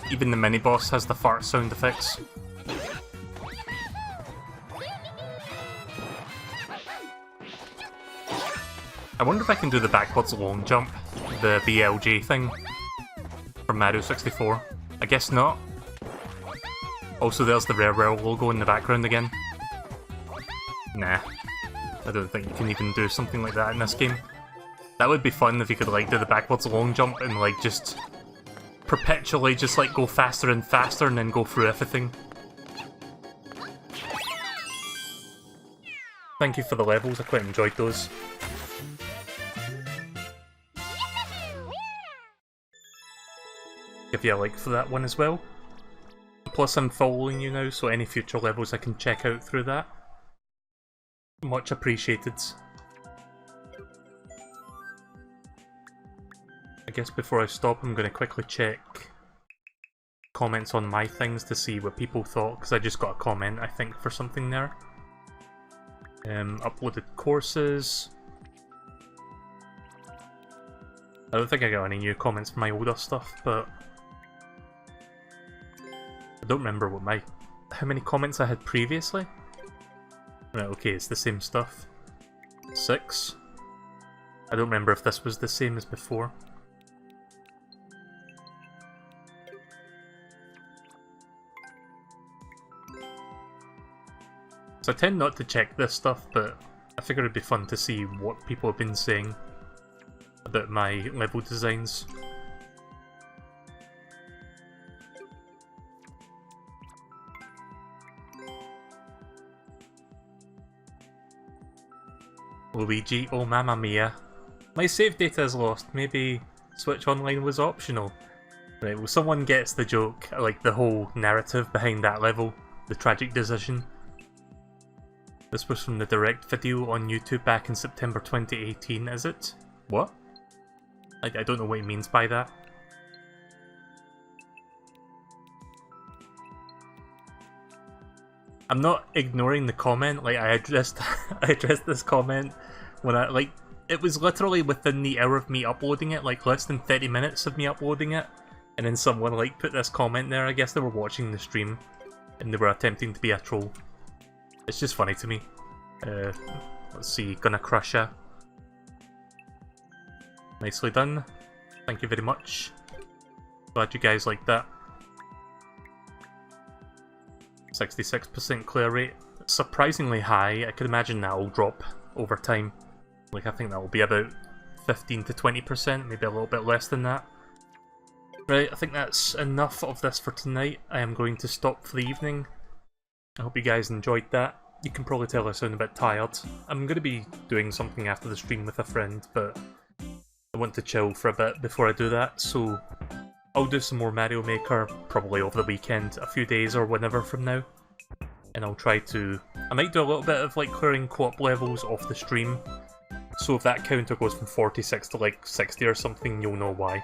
Even the mini-boss has the fart sound effects. I wonder if I can do the backwards long jump, the BLJ thing, from Mario 64. I guess not. Also, there's the Rare logo in the background again. Nah. I don't think you can even do something like that in this game. That would be fun if you could like do the backwards long jump and like just perpetually just like go faster and faster and then go through everything. Thank you for the levels, I quite enjoyed those. Give you a like for that one as well. Plus I'm following you now, so any future levels I can check out through that. Much appreciated. I guess before I stop, I'm going to quickly check comments on my things to see what people thought, because I just got a comment, I think, for something there. Uploaded courses. I don't think I got any new comments for my older stuff, but I don't remember what how many comments I had previously. Right, okay, it's the same stuff. 6. I don't remember if this was the same as before. So I tend not to check this stuff, but I figured it'd be fun to see what people have been saying about my level designs. Luigi, oh mamma mia. My save data is lost, maybe Switch Online was optional. Right, well someone gets the joke, like the whole narrative behind that level, the tragic decision. This was from the direct video on YouTube back in September 2018, is it? What? I don't know what he means by that. I'm not ignoring the comment, like I addressed this comment when it was literally within the hour of me uploading it, like less than 30 minutes of me uploading it, and then someone like put this comment there. I guess they were watching the stream and they were attempting to be a troll. It's just funny to me. Let's see, Gonna Crush Ya. Nicely done. Thank you very much. Glad you guys liked that. 66% clear rate. Surprisingly high. I could imagine that'll drop over time. Like, I think that'll be about 15 to 20%, maybe a little bit less than that. Right, I think that's enough of this for tonight. I am going to stop for the evening. I hope you guys enjoyed that. You can probably tell I sound a bit tired. I'm going to be doing something after the stream with a friend, but I want to chill for a bit before I do that, so I'll do some more Mario Maker, probably over the weekend, a few days or whenever from now. And I'll try to... I might do a little bit of like clearing co-op levels off the stream, so if that counter goes from 46 to like 60 or something, you'll know why.